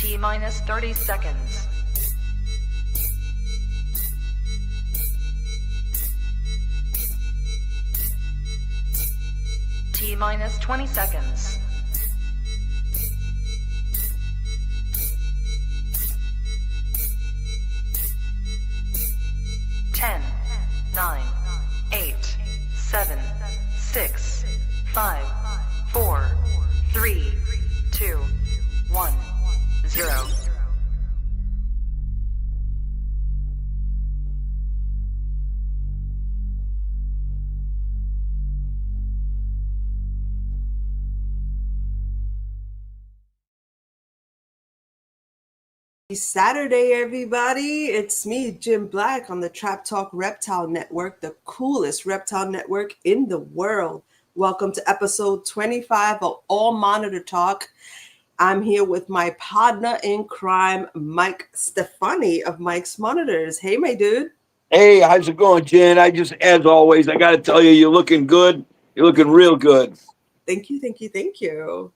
T-minus 30 seconds. T-minus 20 seconds. Ten, 9, 8, 7, 6, 5, 4, 3, 2, 1, 0. Saturday, everybody. It's me, Jim Black, on the Trap Talk Reptile Network, the coolest reptile network in the world. Welcome to episode 25 of All Monitor Talk. I'm here with my partner in crime, Mike Stefani of Mike's Monitors. Hey, my dude. Hey, how's it going, Jen? As always, I got to tell you, you're looking good. You're looking real good. Thank you, thank you, thank you.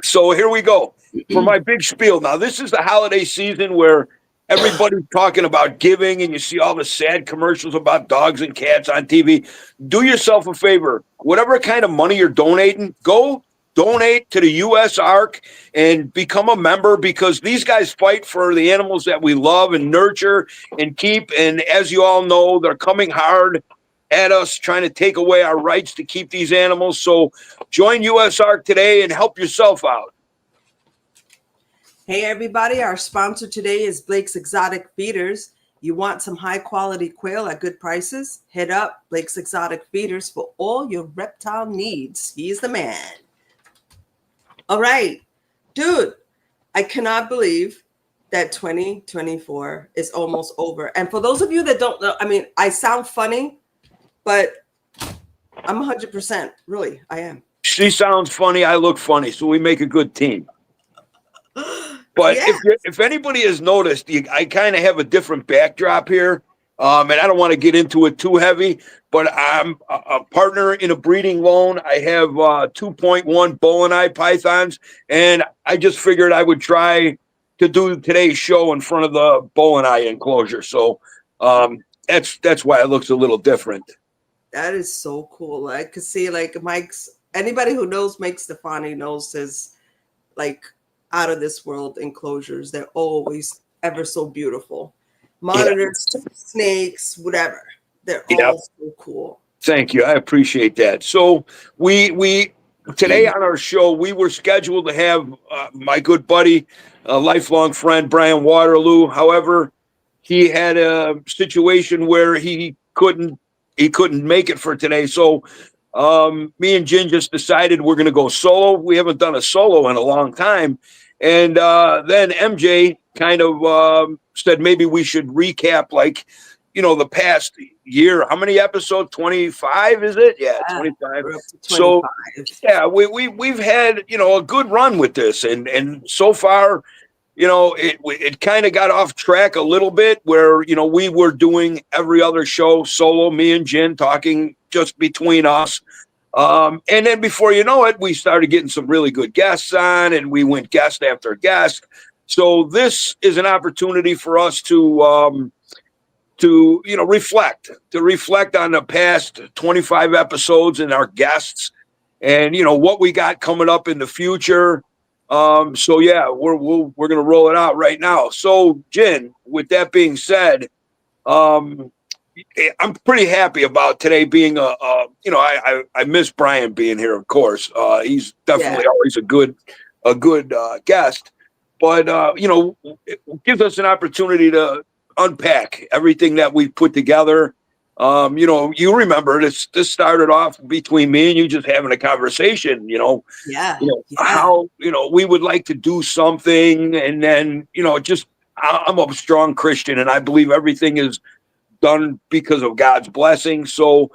So here we go for my big spiel. Now, this is the holiday season where everybody's talking about giving, and you see all the sad commercials about dogs and cats on TV. Do yourself a favor. Whatever kind of money you're donating, go donate to the U.S. ARC and become a member, because these guys fight for the animals that we love and nurture and keep. And as you all know, they're coming hard at us, trying to take away our rights to keep these animals. So join U.S. ARC today and help yourself out. Hey, everybody. Our sponsor today is Blake's Exotic Feeders. You want some high-quality quail at good prices? Hit up Blake's Exotic Feeders for all your reptile needs. He's the man. All right. Dude, I cannot believe that 2024 is almost over. And for those of you that don't know, I mean, I sound funny, but I'm 100%. Really, I am. She sounds funny. I look funny. So we make a good team. But Yes. if anybody has noticed, I kind of have a different backdrop here. And I don't want to get into it too heavy, but I'm a partner in a breeding loan. I have 2.1 bull and eye pythons, and I just figured I would try to do today's show in front of the bull and eye enclosure. So that's why it looks a little different. That is so cool. I could see like anybody who knows Mike Stefani knows his like out of this world enclosures. They're always ever so beautiful. Monitors, snakes, whatever. They're all so cool. Thank you. I appreciate that. So we today on our show, we were scheduled to have my good buddy, a lifelong friend, Bryan Waterloo. However, he had a situation where he couldn't make it for today. So me and Jen just decided we're going to go solo. We haven't done a solo in a long time. And then MJ kind of said maybe we should recap, like, the past year. How many episodes? 25, is it? Yeah, 25. 25. So, yeah, we've had, a good run with this. And so far, it kind of got off track a little bit where, we were doing every other show solo, me and Jen talking just between us. And then before you know it, we started getting some really good guests on, and we went guest after guest. So this is an opportunity for us to reflect on the past 25 episodes and our guests, and what we got coming up in the future. So yeah, we're gonna roll it out right now. So Jen, with that being said, I'm pretty happy about today being I miss Bryan being here, of course. He's definitely always a good guest, but it gives us an opportunity to unpack everything that we put together. You remember this started off between me and you just having a conversation, how, we would like to do something. And then, I'm a strong Christian, and I believe everything is done because of God's blessing. So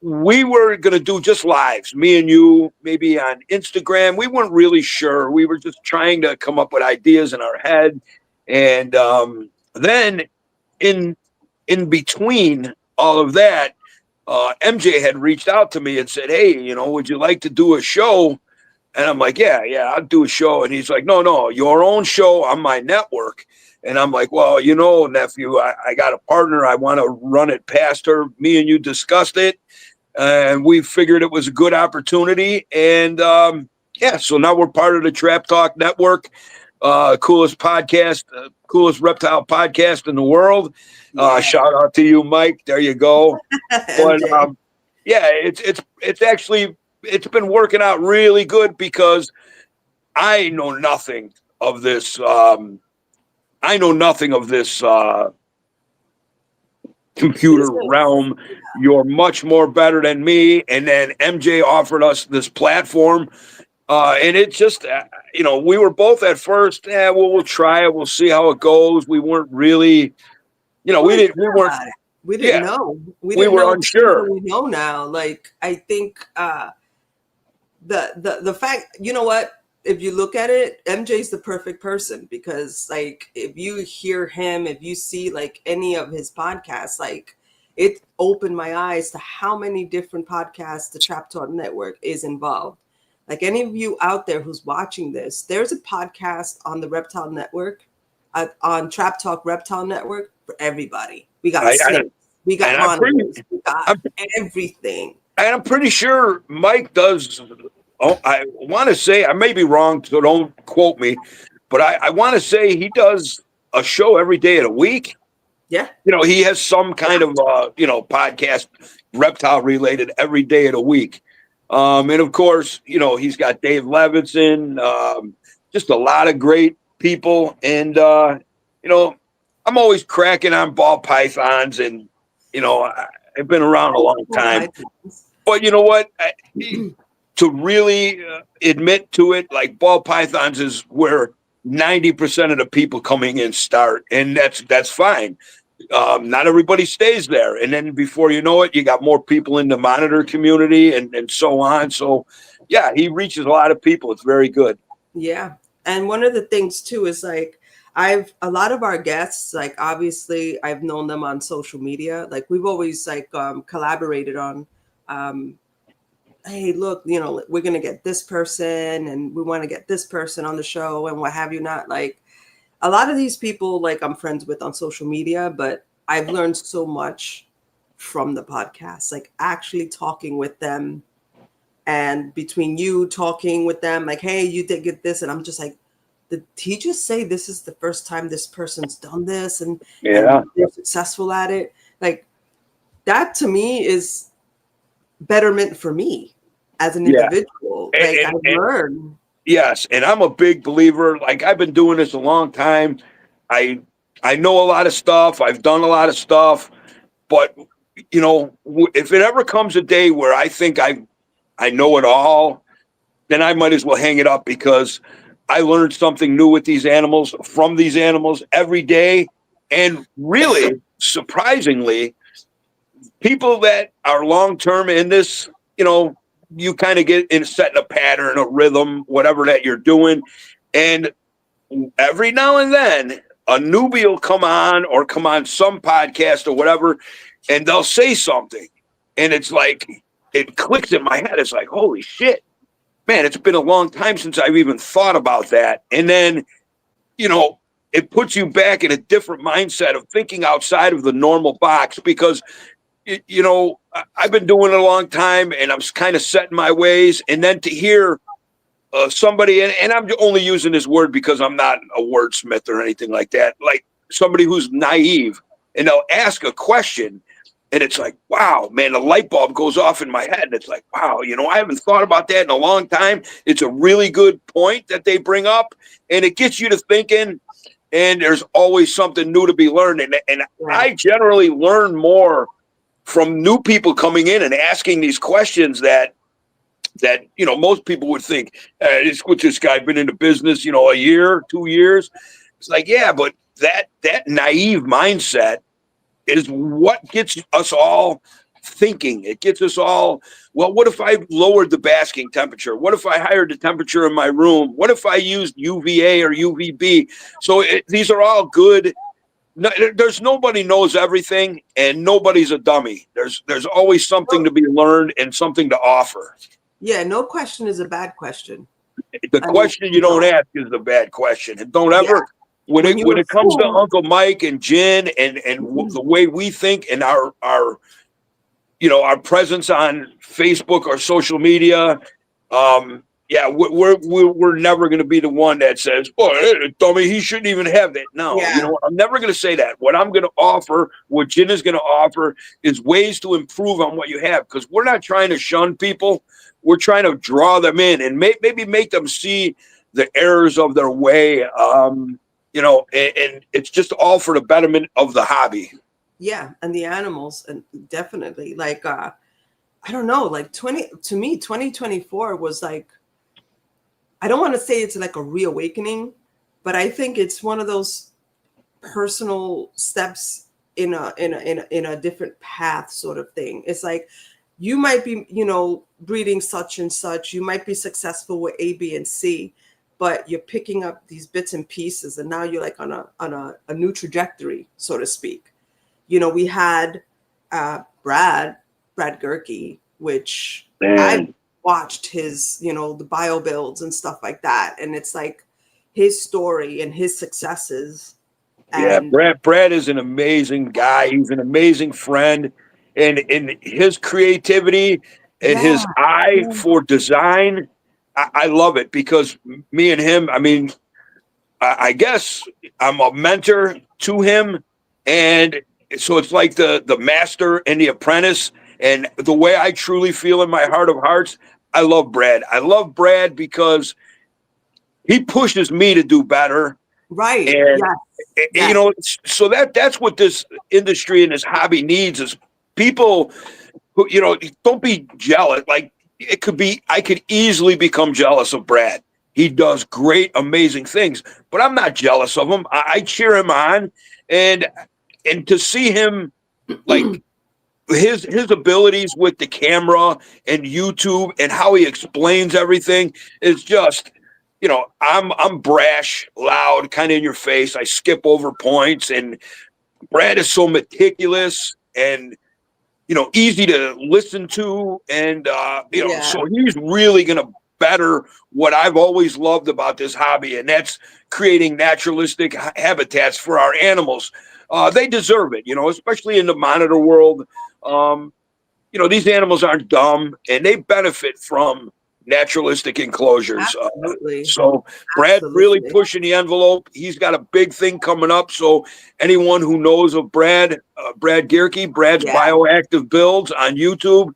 we were going to do just lives, me and you, maybe on Instagram. We weren't really sure. We were just trying to come up with ideas in our head. And then in between all of that, MJ had reached out to me and said, hey, would you like to do a show And I'm like, yeah, I'll do a show. And he's like, no, your own show on my network. And I'm like, well, nephew, I got a partner. I want to run it past her. Me and you discussed it. And we figured it was a good opportunity. And so now we're part of the Trap Talk Network, coolest podcast, coolest reptile podcast in the world. Shout out to you, Mike. There you go. But it's been working out really good because I know nothing of this. Computer realm. You're much more better than me. And then MJ offered us this platform. And it just, we were both at first, we'll try it. We'll see how it goes. We weren't really, we didn't know. We were unsure. We know now. Like, I think the fact, you know what? If you look at it, MJ's the perfect person because, like, if you hear him, if you see like any of his podcasts, like, it opened my eyes to how many different podcasts the Trap Talk Network is involved. Like, any of you out there who's watching this, there's a podcast on the Reptile Network, on Trap Talk Reptile Network for everybody. We got snakes, we got monitors, we got everything. And I'm pretty sure Mike does. I want to say, I may be wrong, so don't quote me, but I want to say he does a show every day of the week. Yeah. He has some kind of, podcast, reptile related every day of the week. And of course, he's got Dave Levinson, just a lot of great people. And, I'm always cracking on ball pythons and, I've been around a long time. But you know what? To really admit to it, like, ball pythons is where 90% of the people coming in start, and that's fine. Not everybody stays there, and then before you know it, you got more people in the monitor community and so on. So, yeah, he reaches a lot of people. It's very good. Yeah, and one of the things too is, like, a lot of our guests, like, obviously I've known them on social media. Like, we've always collaborated on. Hey, look, we're going to get this person and we want to get this person on the show and what have you not. Like, a lot of these people, like, I'm friends with on social media, but I've learned so much from the podcast, like actually talking with them, and between you talking with them, like, hey, you did get this. And I'm just like, did he just say this is the first time this person's done this and they're successful at it? Like, that to me is betterment for me as an individual. Like, I've learned. Yes, and I'm a big believer. Like, I've been doing this a long time. I know a lot of stuff. I've done a lot of stuff. But, if it ever comes a day where I think I know it all, then I might as well hang it up, because I learned something new with these animals, from these animals every day. And really, surprisingly, people that are long-term in this, you kind of get in setting a pattern, a rhythm, whatever that you're doing. And every now and then a newbie will come on some podcast or whatever, and they'll say something. And it's like, it clicks in my head. It's like, holy shit, man, it's been a long time since I've even thought about that. And then, it puts you back in a different mindset of thinking outside of the normal box, because I've been doing it a long time and I'm kind of set in my ways. And then to hear somebody, and I'm only using this word because I'm not a wordsmith or anything like that, like somebody who's naive, and they'll ask a question and it's like, wow, man, the light bulb goes off in my head. And it's like, wow, I haven't thought about that in a long time. It's a really good point that they bring up, and it gets you to thinking, and there's always something new to be learned. And I generally learn more from new people coming in and asking these questions that most people would think, what's this guy been in the business, a year, 2 years? It's like, yeah, but that naive mindset is what gets us all thinking. It gets us all, well, what if I lowered the basking temperature? What if I highered the temperature in my room? What if I used UVA or UVB? So these are all good. No, there's nobody knows everything, and nobody's a dummy. There's always something to be learned and something to offer. Yeah, no question is a bad question. The question you don't ask is the bad question. And don't ever, when it comes to Uncle Mike and Jen and the way we think and our presence on Facebook or social media, we're never going to be the one that says, "Oh, dummy, he shouldn't even have that." No, I'm never going to say that. What I'm going to offer, what Jen is going to offer, is ways to improve on what you have, because we're not trying to shun people. We're trying to draw them in and maybe make them see the errors of their way. And it's just all for the betterment of the hobby. Yeah, and the animals, and definitely like I don't know, like 2024 was like, I don't want to say it's like a reawakening, but I think it's one of those personal steps in a different path sort of thing. It's like you might be, breeding such and such, you might be successful with A, B, and C, but you're picking up these bits and pieces, and now you're like on a new trajectory, so to speak. We had Brad Gerke, which I watched his, the bio builds and stuff like that. And it's like his story and his successes. And Brad is an amazing guy. He's an amazing friend. And in his creativity and his eye for design, I love it, because me and him, I guess I'm a mentor to him. And so it's like the master and the apprentice. And the way I truly feel in my heart of hearts, I love Brad. I love Brad because he pushes me to do better. Right. And, so that's what this industry and this hobby needs, is people who, don't be jealous. Like, I could easily become jealous of Brad. He does great, amazing things, but I'm not jealous of him. I cheer him on, and to see him, like, his abilities with the camera and YouTube and how he explains everything is just, I'm brash, loud, kind of in your face. I skip over points, and Brad is so meticulous and, easy to listen to. And, so he's really going to better what I've always loved about this hobby, and that's creating naturalistic habitats for our animals. They deserve it, especially in the monitor world. These animals aren't dumb, and they benefit from naturalistic enclosures. Absolutely. So Brad's really pushing the envelope. He's got a big thing coming up. So anyone who knows of Brad Gerke, Brad's Bioactive Builds on YouTube,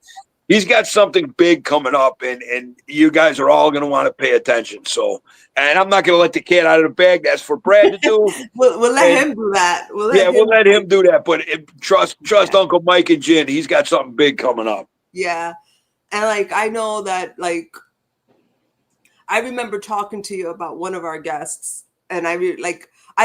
he's got something big coming up, and you guys are all going to want to pay attention. So, and I'm not going to let the cat out of the bag. That's for Brad to do. we'll let him do that. We'll let him do that. But trust Uncle Mike and Jen. He's got something big coming up. Yeah. And like, I know that, like, I remember talking to you about one of our guests, and I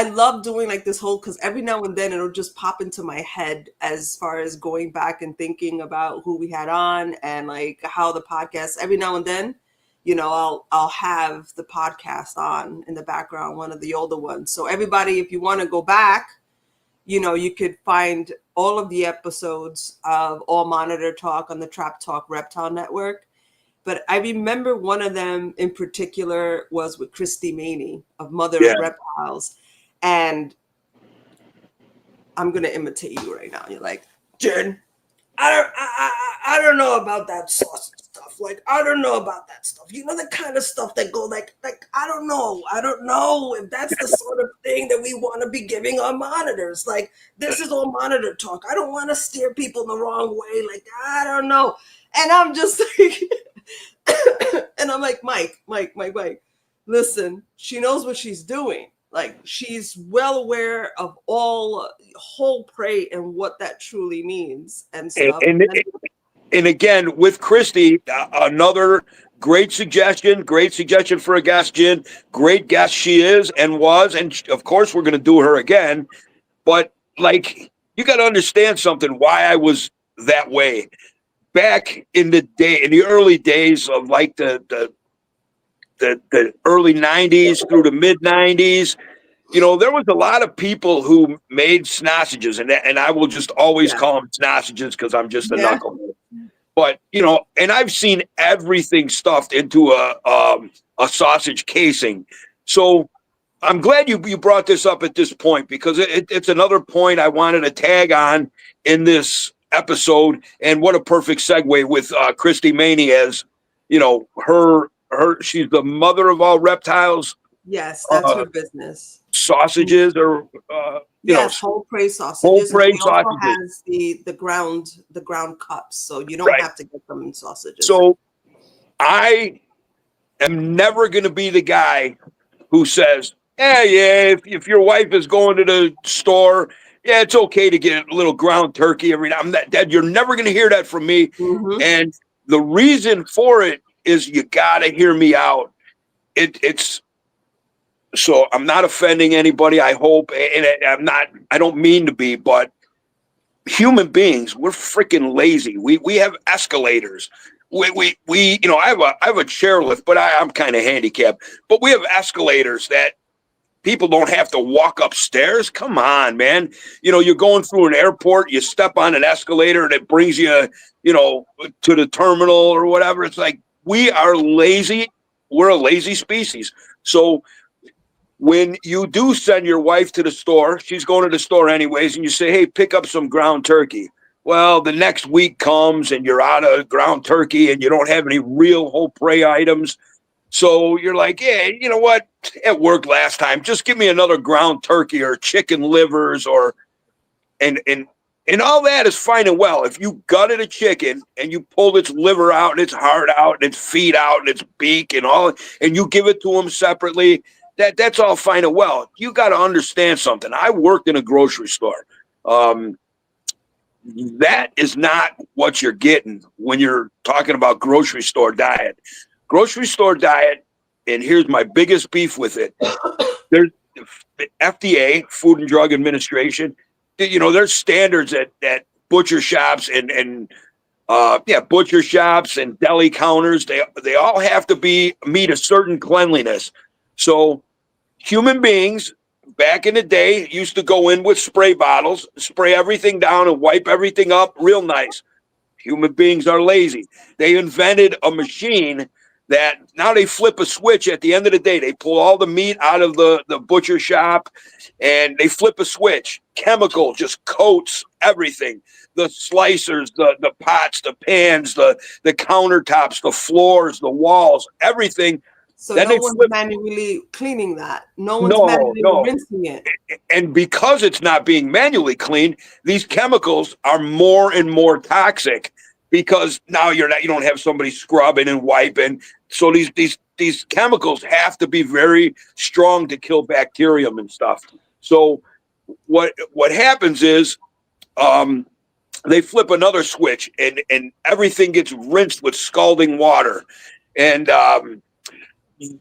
love doing like this whole, because every now and then it'll just pop into my head as far as going back and thinking about who we had on and like how the podcast, every now and then, I'll have the podcast on in the background, one of the older ones. So everybody, if you want to go back, you could find all of the episodes of All Monitor Talk on the Trap Talk Reptile Network. But I remember one of them in particular was with Christy Maney of Mother of Reptiles. And I'm going to imitate you right now. You're like, Jen, I don't know about that sausage stuff. Like, I don't know about that stuff. The kind of stuff that go like, I don't know. I don't know if that's the sort of thing that we want to be giving our monitors. Like, this is All Monitor Talk. I don't want to steer people the wrong way. Like, I don't know. And I'm just like, and I'm like, Mike, listen, she knows what she's doing. Like, she's well aware of all whole prey and what that truly means and stuff. And again, with Christy, another great suggestion for a guest, Jen. Great guest she is and was, and of course we're going to do her again. But like, you got to understand something. Why I was that way back in the early days of like the early 90s through the mid 90s. There was a lot of people who made snossages, and I will just always call them snossages because I'm just a knucklehead. But, you know, and I've seen everything stuffed into a sausage casing. So I'm glad you brought this up at this point, because it's another point I wanted to tag on in this episode. And what a perfect segue with Christy Maney, as, you know, she's the mother of all reptiles. Yes, that's her business. Sausages, or yes, whole prey sausages. Whole prey sausages. Also has the ground cups, so you don't have to get them in sausages. So I am never going to be the guy who says, yeah, if your wife is going to the store, yeah, it's okay to get a little ground turkey every now and then. You're never going to hear that from me. Mm-hmm. And the reason for it is, you got to hear me out. It's so I'm not offending anybody, I hope, and I don't mean to be, but human beings, we're freaking lazy. We have escalators. We you know, I have a chairlift, but I'm kind of handicapped. But we have escalators that people don't have to walk upstairs. Come on, man. You know, you're going through an airport, you step on an escalator and it brings you, you know, to the terminal or whatever. It's like, we are lazy. We're a lazy species. So when you do send your wife to the store, she's going to the store anyways, and you say, hey, pick up some ground turkey. Well, the next week comes and you're out of ground turkey and you don't have any real whole prey items. So you're like, yeah, you know what? It worked last time. Just give me another ground turkey or chicken livers, or and all that is fine and well. If you gutted a chicken and you pulled its liver out and its heart out and its feet out and its beak and all, and you give it to them separately, that's all fine and well. You got to understand something. I worked in a grocery store. That is not what you're getting when you're talking about grocery store diet. Grocery store diet, and here's my biggest beef with it. There's the FDA, Food and Drug Administration. You know, there's standards at butcher shops and butcher shops and deli counters. They all have to meet a certain cleanliness. So human beings back in the day used to go in with spray bottles, spray everything down and wipe everything up real nice. Human beings are lazy. They invented a machine that now they flip a switch at the end of the day. They pull all the meat out of the butcher shop and they flip a switch. Chemical just coats everything. The slicers, the pots, the pans, the countertops, the floors, the walls, everything. So then no one's manually cleaning that. No one's manually rinsing it. And because it's not being manually cleaned, these chemicals are more and more toxic, because now you don't have somebody scrubbing and wiping. So these chemicals have to be very strong to kill bacterium and stuff. So what happens is they flip another switch and everything gets rinsed with scalding water. And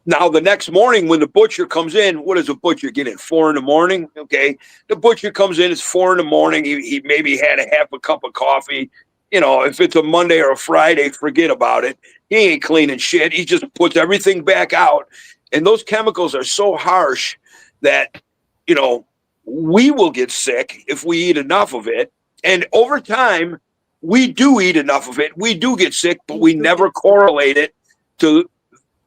now the next morning when the butcher comes in, what does a butcher get in? 4 a.m? Okay. The butcher comes in, it's 4 a.m. He maybe had a half a cup of coffee. You know, if it's a Monday or a Friday, forget about it. He ain't cleaning shit. He just puts everything back out. And those chemicals are so harsh that, you know, we will get sick if we eat enough of it. And over time, we do eat enough of it. We do get sick, but we never correlate it to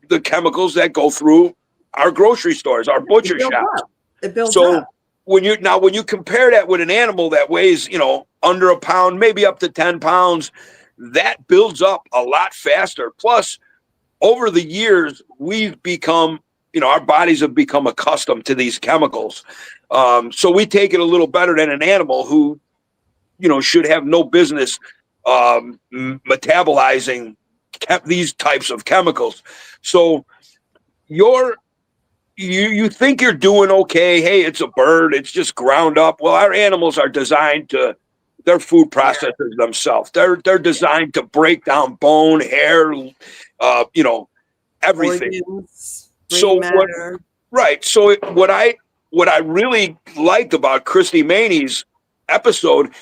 the chemicals that go through our grocery stores, our butcher shops. It builds up. When you compare that with an animal that weighs, you know, under a pound, maybe up to 10 pounds, that builds up a lot faster. Plus, over the years, we've become, you know, our bodies have become accustomed to these chemicals. So we take it a little better than an animal who, you know, should have no business metabolizing these types of chemicals. So you think you're doing okay. Hey, it's a bird. It's just ground up. Well, our animals are designed to, they're food processors themselves. They're designed to break down bone, hair, you know, everything. Organs, So what I really liked about Christy Maney's episode,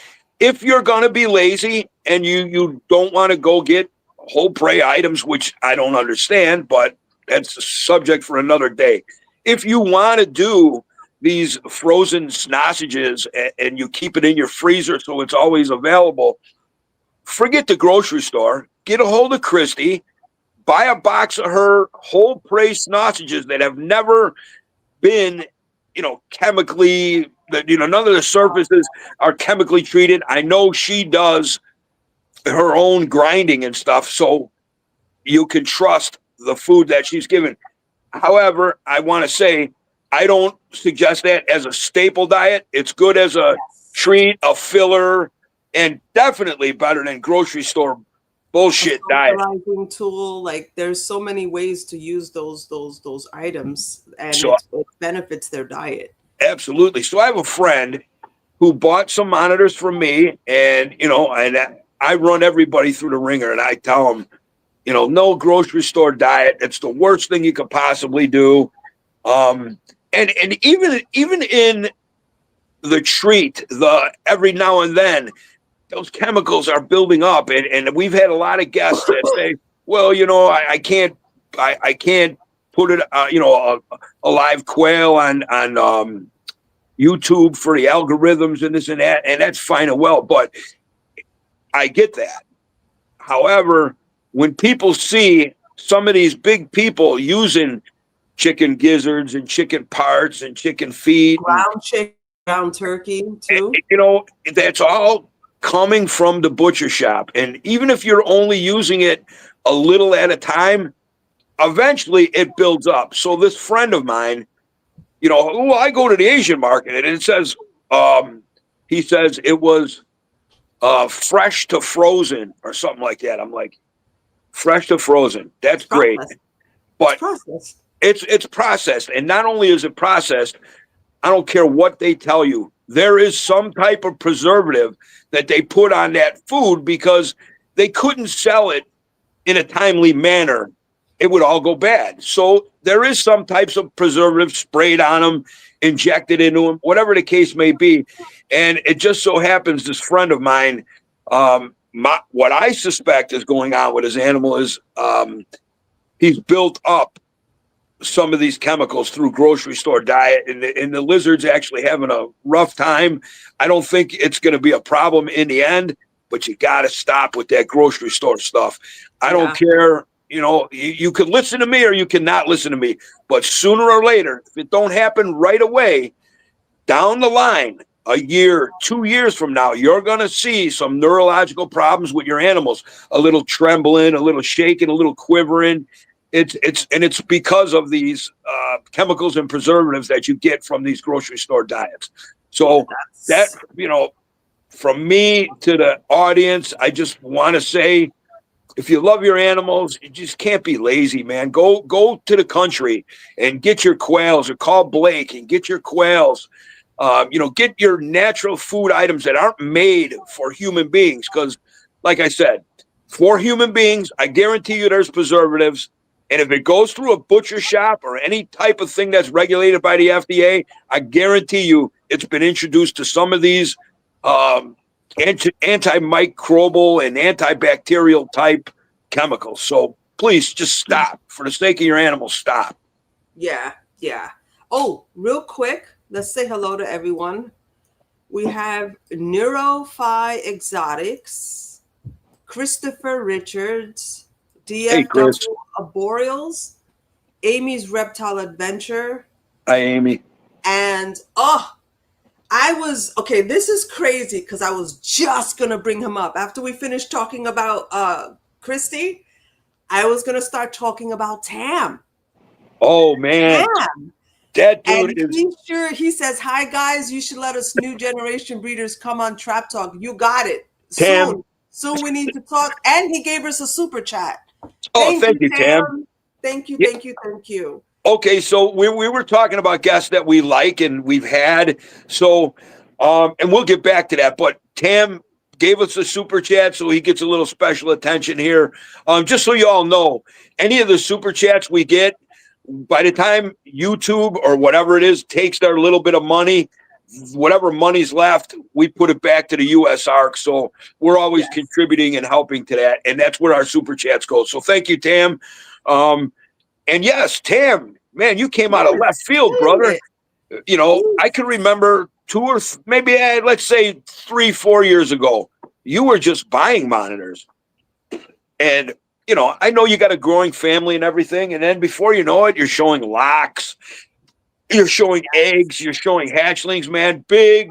if you're going to be lazy and you don't want to go get whole prey items, which I don't understand, but that's a subject for another day. If you want to do these frozen sausages and you keep it in your freezer so it's always available, forget the grocery store. Get a hold of Christy. Buy a box of her whole prey sausages that have never been, chemically, none of the surfaces are chemically treated. I know she does her own grinding and stuff, so you can trust the food that she's given. However, I want to say I don't suggest that as a staple diet. It's good as a treat, a filler, and definitely better than grocery store bullshit diet. Tool, like there's so many ways to use those items, and So, it benefits their diet. Absolutely. So I have a friend who bought some monitors from me, and and I run everybody through the ringer, and I tell them, no grocery store diet. It's the worst thing you could possibly do. And even in the treat, every now and then, those chemicals are building up, and we've had a lot of guests that say, well, I can't put it, a live quail on YouTube for the algorithms and this and that, and that's fine and well, but I get that. However, when people see some of these big people using chicken gizzards and chicken parts and chicken feet, ground chicken, ground turkey too, that's all coming from the butcher shop. And even if you're only using it a little at a time, eventually it builds up. So this friend of mine, I go to the Asian market and it says, he says it was fresh to frozen or something like that. I'm like, fresh to frozen. That's great. But it's processed. And not only is it processed, I don't care what they tell you, there is some type of preservative that they put on that food because they couldn't sell it in a timely manner. It would all go bad. So there is some types of preservative sprayed on them, injected into them, whatever the case may be. And it just so happens this friend of mine, what I suspect is going on with his animal is he's built up some of these chemicals through grocery store diet, and the lizard's actually having a rough time. I don't think it's going to be a problem in the end, but you got to stop with that grocery store stuff. I don't care. You could listen to me or you cannot listen to me, but sooner or later, if it don't happen right away, down the line, a year, 2 years from now, you're going to see some neurological problems with your animals, a little trembling, a little shaking, a little quivering. It's because of these chemicals and preservatives that you get from these grocery store diets. So that, from me to the audience, I just want to say, if you love your animals, you just can't be lazy, man. Go to the country and get your quails, or call Blake and get your quails. Get your natural food items that aren't made for human beings. Because, like I said, for human beings, I guarantee you there's preservatives. And if it goes through a butcher shop or any type of thing that's regulated by the FDA, I guarantee you it's been introduced to some of these antimicrobial and antibacterial type chemicals. So please just stop. For the sake of your animals, stop. Yeah. Oh, real quick, let's say hello to everyone. We have Neurophi Exotics, Christopher Richards, DFW Arboreals, Amy's Reptile Adventure. Hi, Amy. And this is crazy because I was just gonna bring him up after we finished talking about Christy. I was gonna start talking about Tam. Oh man, Tam. That dude he says, hi guys, you should let us new generation breeders come on Trap Talk. You got it. Tam. Soon we need to talk. And he gave us a super chat. Thank you, Tam. Thank you. Okay, so we were talking about guests that we like and we've had. So, and we'll get back to that. But Tam gave us a super chat, so he gets a little special attention here. Just so you all know, any of the super chats we get, by the time YouTube or whatever it is takes their little bit of money, whatever money's left, we put it back to the US ARC. So we're always contributing and helping to that. And that's where our super chats go. So thank you, Tam. And yes, Tam, man, you came out of left field, brother. I can remember let's say 3-4 years ago, you were just buying monitors. And, you know, I know you got a growing family and everything. And then before you know it, you're showing locks, you're showing eggs, you're showing hatchlings, man. Big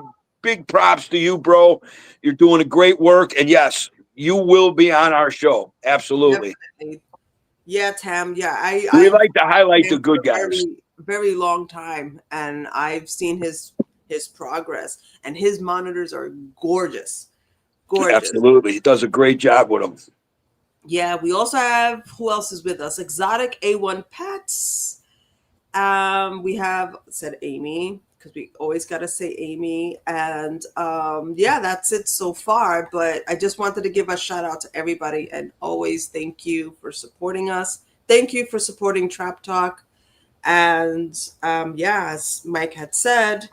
props to you, bro. You're doing a great work. And yes, you will be on our show. Absolutely. Definitely. Yeah, Tam. Yeah, We I've like to highlight the known him good for a guys. very long time, and I've seen his progress, and his monitors are gorgeous. Gorgeous. Absolutely. He does a great job with them. Yeah, we also have, who else is with us? Exotic A1 Pets. We have said Amy, because we always got to say Amy. And yeah, that's it so far. But I just wanted to give a shout out to everybody, and always thank you for supporting us. Thank you for supporting Trap Talk. And yeah, as Mike had said,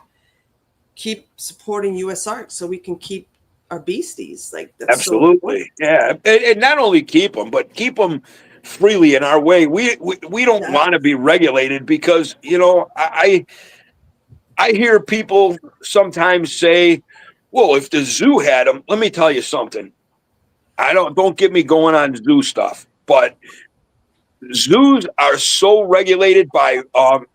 keep supporting US Art so we can keep our beasties. Like, that's absolutely. So yeah. And not only keep them, but keep them freely in our way. We don't want to be regulated, because, you know, I hear people sometimes say, well, if the zoo had them, let me tell you something. Don't get me going on zoo stuff, but zoos are so regulated by,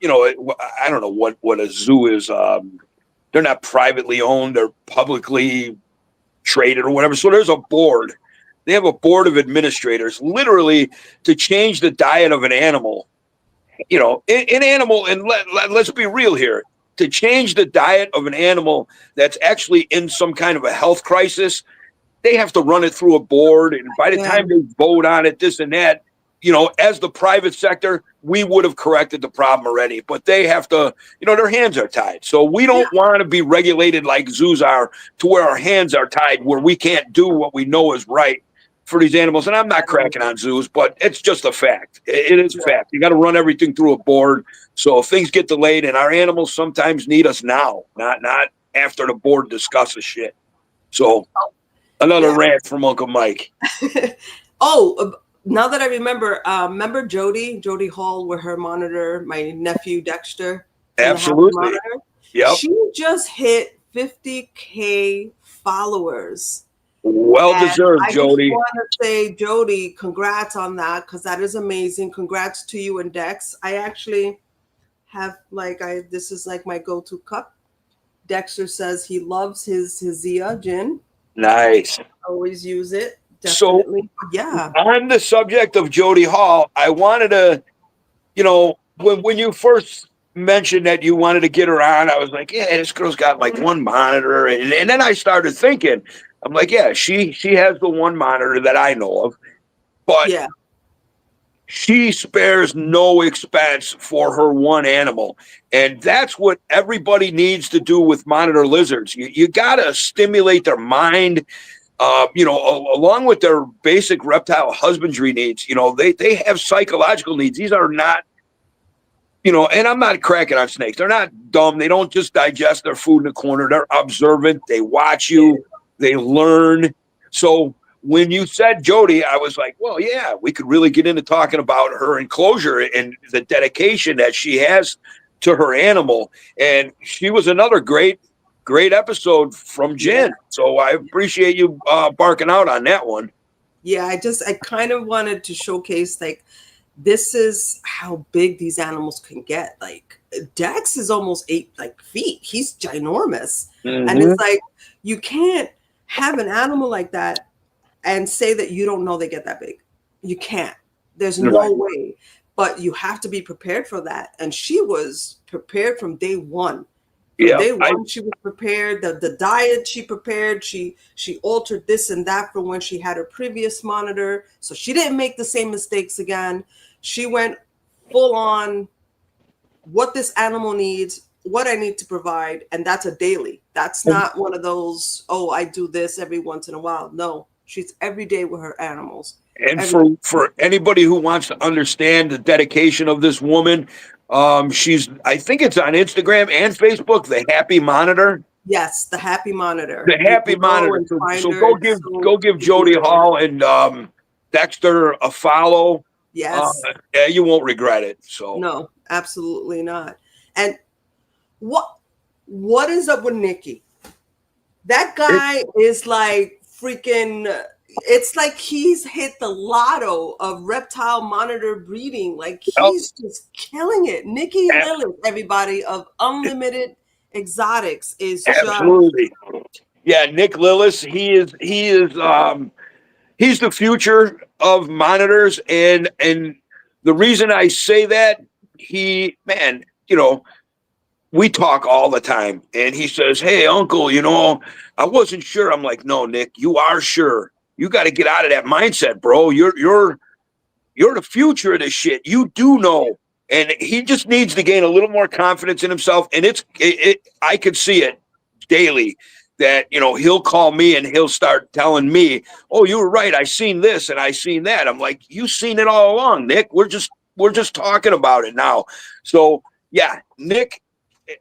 you know, I don't know what a zoo is. They're not privately owned, they're publicly traded or whatever. So there's a board. They have a board of administrators, literally, to change the diet of an animal. You know, an animal, and let's be real here, to change the diet of an animal that's actually in some kind of a health crisis, they have to run it through a board. And by the time they vote on it, this and that, you know, as the private sector, we would have corrected the problem already. But they have to, you know, their hands are tied. So we don't want to be regulated like zoos are, to where our hands are tied, where we can't do what we know is right for these animals. And I'm not cracking on zoos, but it's just a fact. It is a fact. You got to run everything through a board. So if things get delayed, and our animals sometimes need us now, not after the board discusses shit. So another rant from Uncle Mike. Now that I remember, remember Jody Hall with her monitor, my nephew Dexter? Absolutely. Yep. She just hit 50K followers. Well deserved, Jody. I just want to say, Jody, congrats on that, because that is amazing. Congrats to you and Dex. I actually have, this is like my go-to cup. Dexter says he loves his Zia gin. Nice. Always use it. Definitely. So, yeah. On the subject of Jody Hall, I wanted to, you know, when you first mentioned that you wanted to get her on, I was like, yeah, this girl's got like one monitor. And then I started thinking, I'm like, yeah, she has the one monitor that I know of. But she spares no expense for her one animal. And that's what everybody needs to do with monitor lizards. You got to stimulate their mind. You know, along with their basic reptile husbandry needs, you know, they have psychological needs. These are not, you know, and I'm not cracking on snakes. They're not dumb. They don't just digest their food in the corner. They're observant. They watch you. They learn. So when you said Jody, I was like, well, yeah, we could really get into talking about her enclosure and the dedication that she has to her animal. And she was another great episode from Jen. So I appreciate you barking out on that one. Yeah, I kind of wanted to showcase, like, this is how big these animals can get. Like, Dex is almost 8 feet. He's ginormous. Mm-hmm. And it's like, you can't have an animal like that and say that you don't know they get that big. You can't. There's no way. But you have to be prepared for that. And she was prepared from day one. Day one, she was prepared. The diet she prepared. She altered this and that from when she had her previous monitor, so she didn't make the same mistakes again. She went full on what this animal needs, what I need to provide, and that's a daily. That's not one of those, oh, I do this every once in a while. No, she's every day with her animals. And for anybody who wants to understand the dedication of this woman, she's, I think it's on Instagram and Facebook, the Happy Monitor. Yes, the Happy Monitor. The Happy Monitor. So go give Jody Hall and Dexter a follow. Yes. You won't regret it. So no, absolutely not. And what is up with Nikki? That guy is like freaking, it's like he's hit the lotto of reptile monitor breeding. Like he's just killing it. Nikki Lillis, everybody, of Unlimited Exotics is absolutely. Yeah, Nick Lillis, he's the future of monitors, and the reason I say that, we talk all the time, and he says, "Hey, Uncle, I wasn't sure." I'm like, "No, Nick, you are sure. You got to get out of that mindset, bro. You're the future of this shit. You do know." And he just needs to gain a little more confidence in himself, and I could see it daily that he'll call me and he'll start telling me, "Oh, you were right. I seen this and I seen that." I'm like, "You seen it all along, Nick. We're just talking about it now." So yeah, Nick.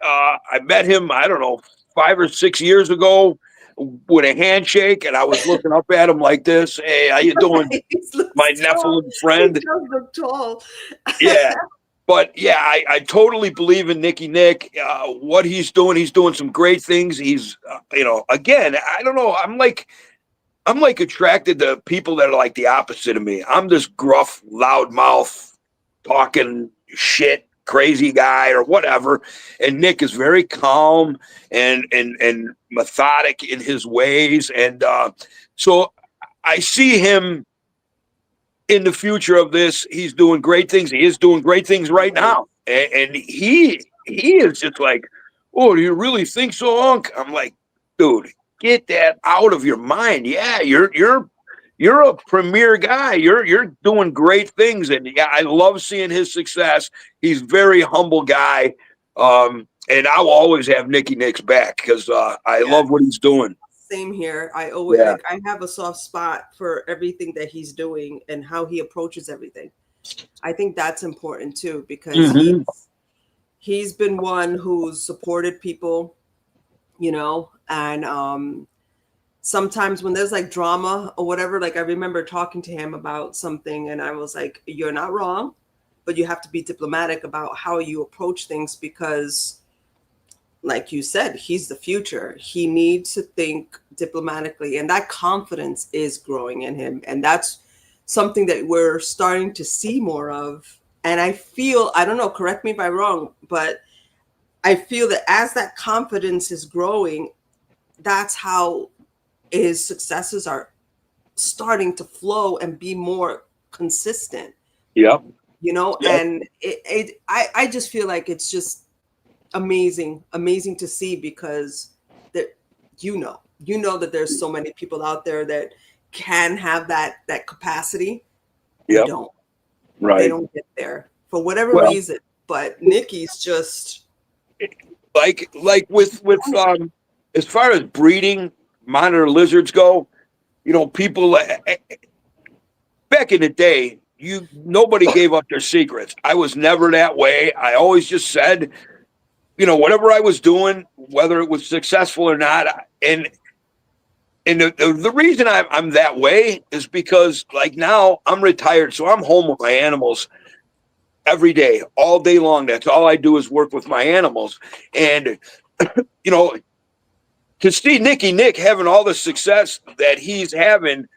I met him, I don't know, 5 or 6 years ago with a handshake, and I was looking up at him like this. "Hey, how you doing, my Nephilim friend?" He does look tall. Yeah. But yeah, I totally believe in Nicky Nick. What he's doing some great things. He's, again, I don't know. I'm like attracted to people that are like the opposite of me. I'm this gruff, loudmouth, talking shit, crazy guy or whatever, and Nick is very calm and methodic in his ways, and so I see him in the future of this. He's doing great things. He is doing great things right now, and he is just like, "Oh, do you really think so, Unc?" I'm like, "Dude, get that out of your mind. Yeah, you're a premier guy. You're doing great things." And yeah, I love seeing his success. He's a very humble guy. And I will always have Nicky Nick's back because I love what he's doing. Same here. I always I have a soft spot for everything that he's doing and how he approaches everything. I think that's important too, because he's been one who's supported people, and sometimes when there's like drama or whatever, like I remember talking to him about something and I was like, "You're not wrong, but you have to be diplomatic about how you approach things, because like you said, he's the future. He needs to think diplomatically, and that confidence is growing in him. And that's something that we're starting to see more of. And I feel, I don't know, correct me if I'm wrong, but I feel that as that confidence is growing, that's how his successes are starting to flow and be more consistent. Yep. And I just feel like it's just amazing to see, because that that there's so many people out there that can have that capacity. Yep. They don't get there for whatever reason. But Nicky's just like with as far as breeding monitor lizards go, people back in the day, nobody gave up their secrets. I was never that way. I always just said, whatever I was doing, whether it was successful or not, and the reason I'm that way is because, like, now I'm retired, so I'm home with my animals every day, all day long. That's all I do is work with my animals, and to see Nicky Nick having all the success that he's having,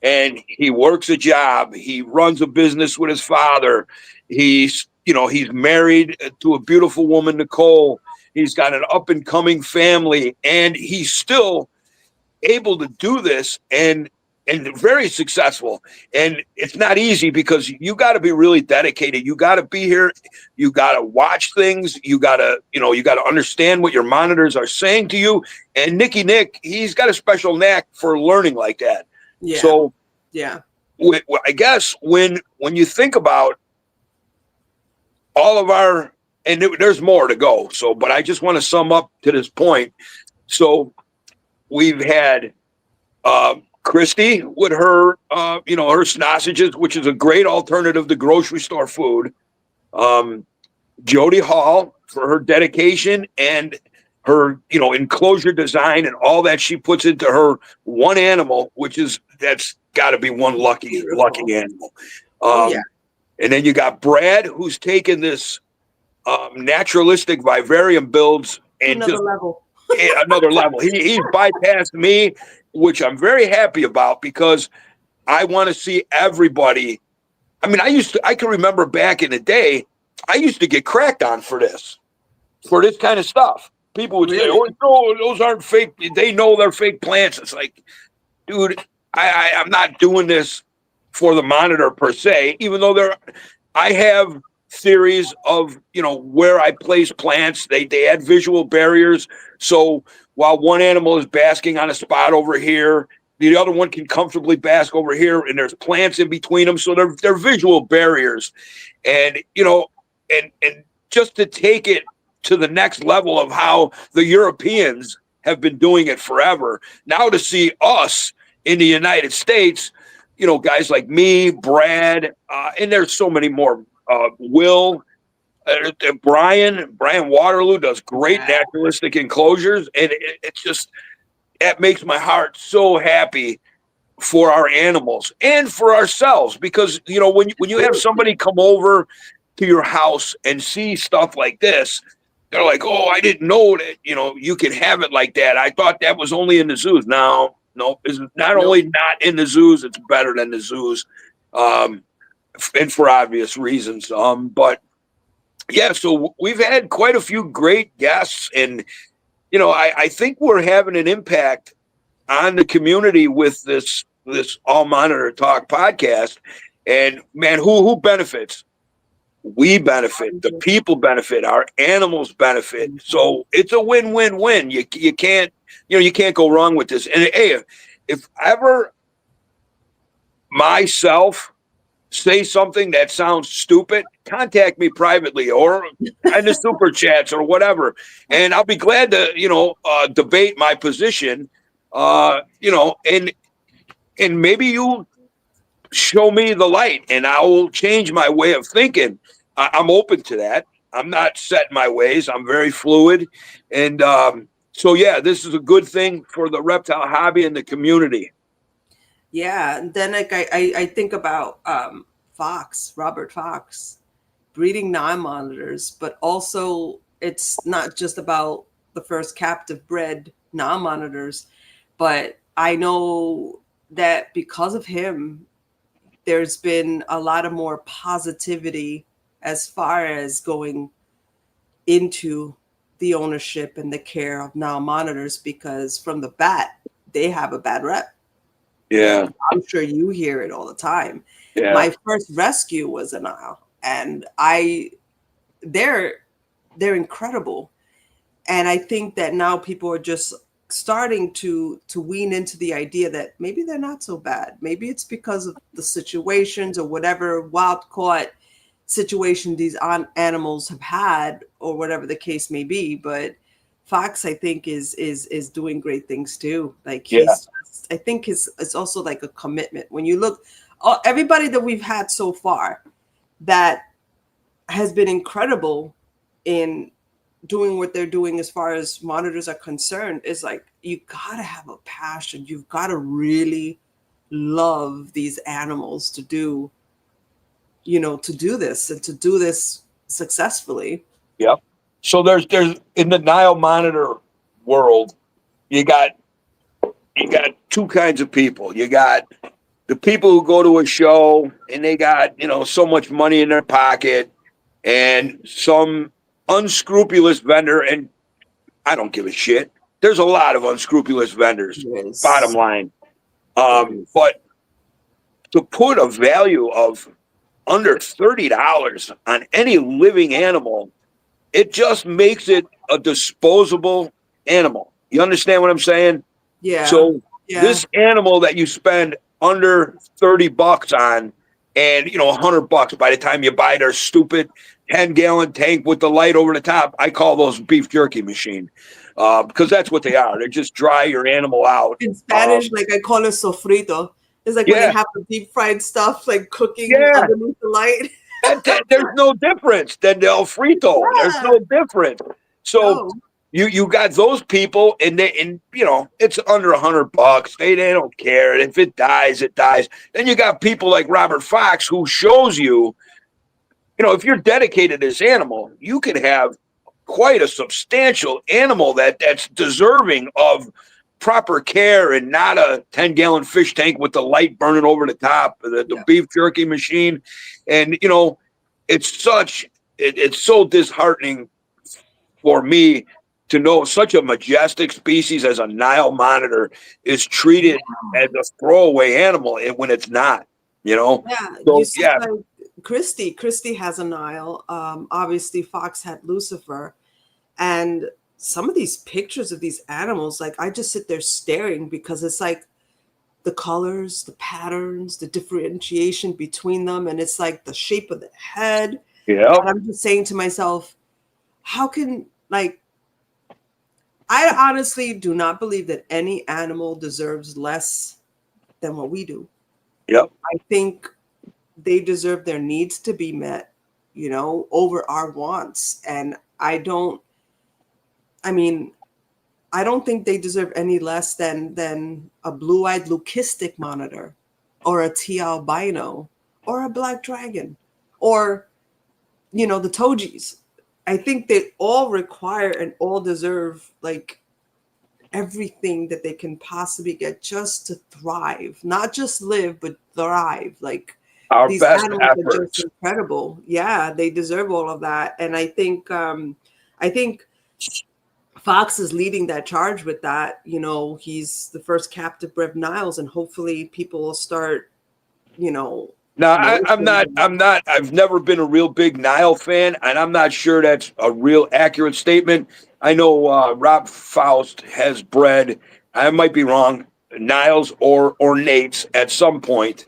and he works a job, he runs a business with his father, he's married to a beautiful woman, Nicole. He's got an up and coming family, and he's still able to do this and very successful. And it's not easy, because you got to be really dedicated. You got to be here. You got to watch things. You got to understand what your monitors are saying to you. And Nicky Nick, he's got a special knack for learning like that. Yeah. So yeah, I guess when you think about all of our, and there's more to go. So, but I just want to sum up to this point. So we've had Christy with her, her sausages, which is a great alternative to grocery store food. Jody Hall for her dedication and her, enclosure design and all that she puts into her one animal, that's got to be one lucky animal. And then you got Brad, who's taken this naturalistic vivarium builds and another level. another level. He's bypassed me, which I'm very happy about because I want to see everybody. I mean, I can remember back in the day, I used to get cracked on for this kind of stuff. People would say, "Oh, no, those aren't fake. They know they're fake plants." It's like, dude, I'm not doing this for the monitor per se, even though I have theories of, where I place plants. They add visual barriers. So while one animal is basking on a spot over here, the other one can comfortably bask over here, and there's plants in between them. So they're visual barriers. And, and just to take it to the next level of how the Europeans have been doing it forever. Now to see us in the United States, guys like me, Brad, and there's so many more. Will, Bryan Waterloo does great naturalistic enclosures, and it's just, that makes my heart so happy for our animals and for ourselves, because when you have somebody come over to your house and see stuff like this, they're like, "Oh, I didn't know that you can have it like that. I thought that was only in the zoos." No, it's not only not in the zoos, it's better than the zoos. And for obvious reasons. But yeah, so we've had quite a few great guests, and I think we're having an impact on the community with this All Monitor Talk podcast. And man, who benefits? We benefit, the people benefit, our animals benefit. So it's a win-win-win. You can't go wrong with this. And hey, if ever myself say something that sounds stupid, contact me privately or in the super chats or whatever, and I'll be glad to debate my position. And maybe you show me the light, and I will change my way of thinking. I'm open to that. I'm not set in my ways. I'm very fluid, and so yeah, this is a good thing for the reptile hobby and the community. Yeah, and then I think about Robert Fox, breeding non-monitors, but also it's not just about the first captive bred non-monitors, but I know that because of him, there's been a lot of more positivity as far as going into the ownership and the care of non-monitors, because from the bat, they have a bad rep. Yeah, I'm sure you hear it all the time. Yeah. My first rescue was a Nile, and they're incredible. And I think that now people are just starting to wean into the idea that maybe they're not so bad. Maybe it's because of the situations or whatever wild caught situation these animals have had, or whatever the case may be. But Fox, I think, is doing great things too. Like I think it's also like a commitment. When you look, everybody that we've had so far that has been incredible in doing what they're doing as far as monitors are concerned, is like, you gotta have a passion. You've got to really love these animals to do this and to do this successfully. Yep. So there's in the Nile monitor world, you got two kinds of people. You got the people who go to a show and they got, so much money in their pocket, and some unscrupulous vendor, and I don't give a shit. There's a lot of unscrupulous vendors, yes. Bottom line. But to put a value of under $30 on any living animal, it just makes it a disposable animal. You understand what I'm saying? Yeah. So this animal that you spend under $30 on, and $100 by the time you buy their stupid 10-gallon tank with the light over the top, I call those beef jerky machine, because that's what they are. They just dry your animal out. In Spanish, like I call it sofrito. It's like when they have the deep fried stuff, like cooking underneath the light. There's no difference than the Alfredo. Yeah. There's no difference. So you got those people, and it's under $100. They don't care. If it dies, it dies. Then you got people like Robert Fox, who shows you, if you're dedicated to this animal, you can have quite a substantial animal that's deserving of proper care and not a 10-gallon fish tank with the light burning over the top, the beef jerky machine. And, you know, it's so disheartening for me to know such a majestic species as a Nile monitor is treated as a throwaway animal when it's not, you know? Yeah. So, You see, like Christy has a Nile. Obviously Fox had Lucifer. And some of these pictures of these animals, like I just sit there staring because it's like the colors, the patterns, the differentiation between them. And it's like the shape of the head. yeah. And I'm just saying to myself, how can, like, I honestly do not believe that any animal deserves less than what we do. Yep. I think they deserve their needs to be met, you know, over our wants. And I don't think they deserve any less than a blue-eyed leucistic monitor or a T albino or a black dragon or, you know, the Tojis. I think they all require and all deserve like everything that they can possibly get just to thrive, not just live, but thrive. Like Our these best animals are efforts. just incredible. Yeah, they deserve all of that. And I think Fox is leading that charge with that. You know, he's the first captive bred Niles, and hopefully people will start, you know. Now, I've never been a real big Nile fan, and I'm not sure that's a real accurate statement. I know Rob Faust has bred, I might be wrong, Niles or ornates at some point.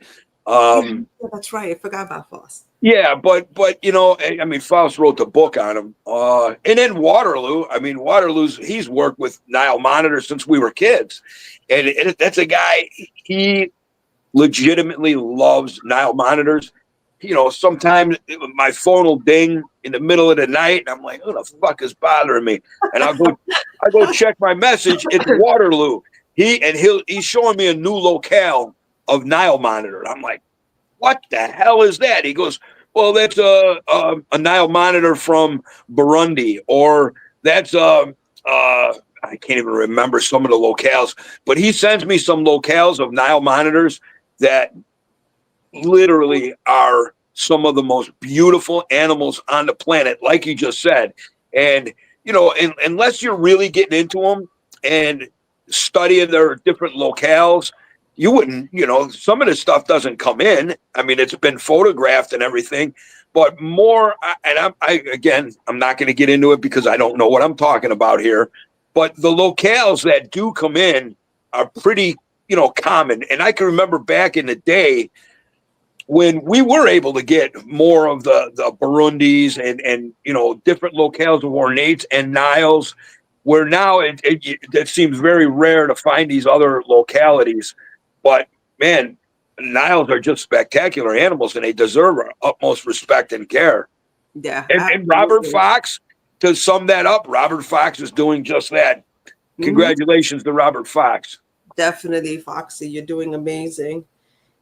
Yeah, that's right. I forgot about Faust. Yeah, but you know, I mean, Faust wrote the book on him. And then Waterloo, I mean, he's worked with Nile monitors since we were kids. And that's a guy, he legitimately loves Nile monitors. You know, sometimes my phone will ding in the middle of the night, and I'm like, "Who the fuck is bothering me?" And I go check my message. It's Waterloo. He's showing me a new locale of Nile monitor. I'm like, "What the hell is that?" He goes, "Well, that's a Nile monitor from Burundi, or that's I can't even remember some of the locales." But he sends me some locales of Nile monitors that literally are some of the most beautiful animals on the planet, like you just said. And, you know, unless you're really getting into them and studying their different locales, you wouldn't, you know, some of this stuff doesn't come in. I mean, it's been photographed and everything, but more, and I'm not going to get into it because I don't know what I'm talking about here, but the locales that do come in are pretty, you know, common. And I can remember back in the day when we were able to get more of the Burundis and you know, different locales of ornates and Niles, where now it seems very rare to find these other localities. But man, Niles are just spectacular animals, and they deserve our utmost respect and care. Yeah. And Robert Fox, to sum that up, Robert Fox is doing just that. Congratulations to Robert Fox. Definitely, Foxy, you're doing amazing.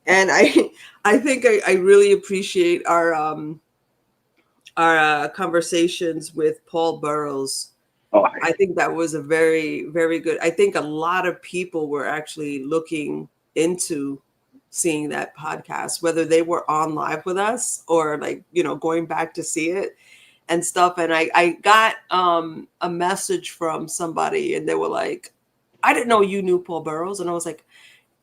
And I think I really appreciate our conversations with Paul Burrows. Oh, I think that was a very, very good. I think a lot of people were actually looking into seeing that podcast, whether they were on live with us or like, you know, going back to see it and stuff. And I got a message from somebody, and they were like, "I didn't know you knew Paul Burrows." And I was like,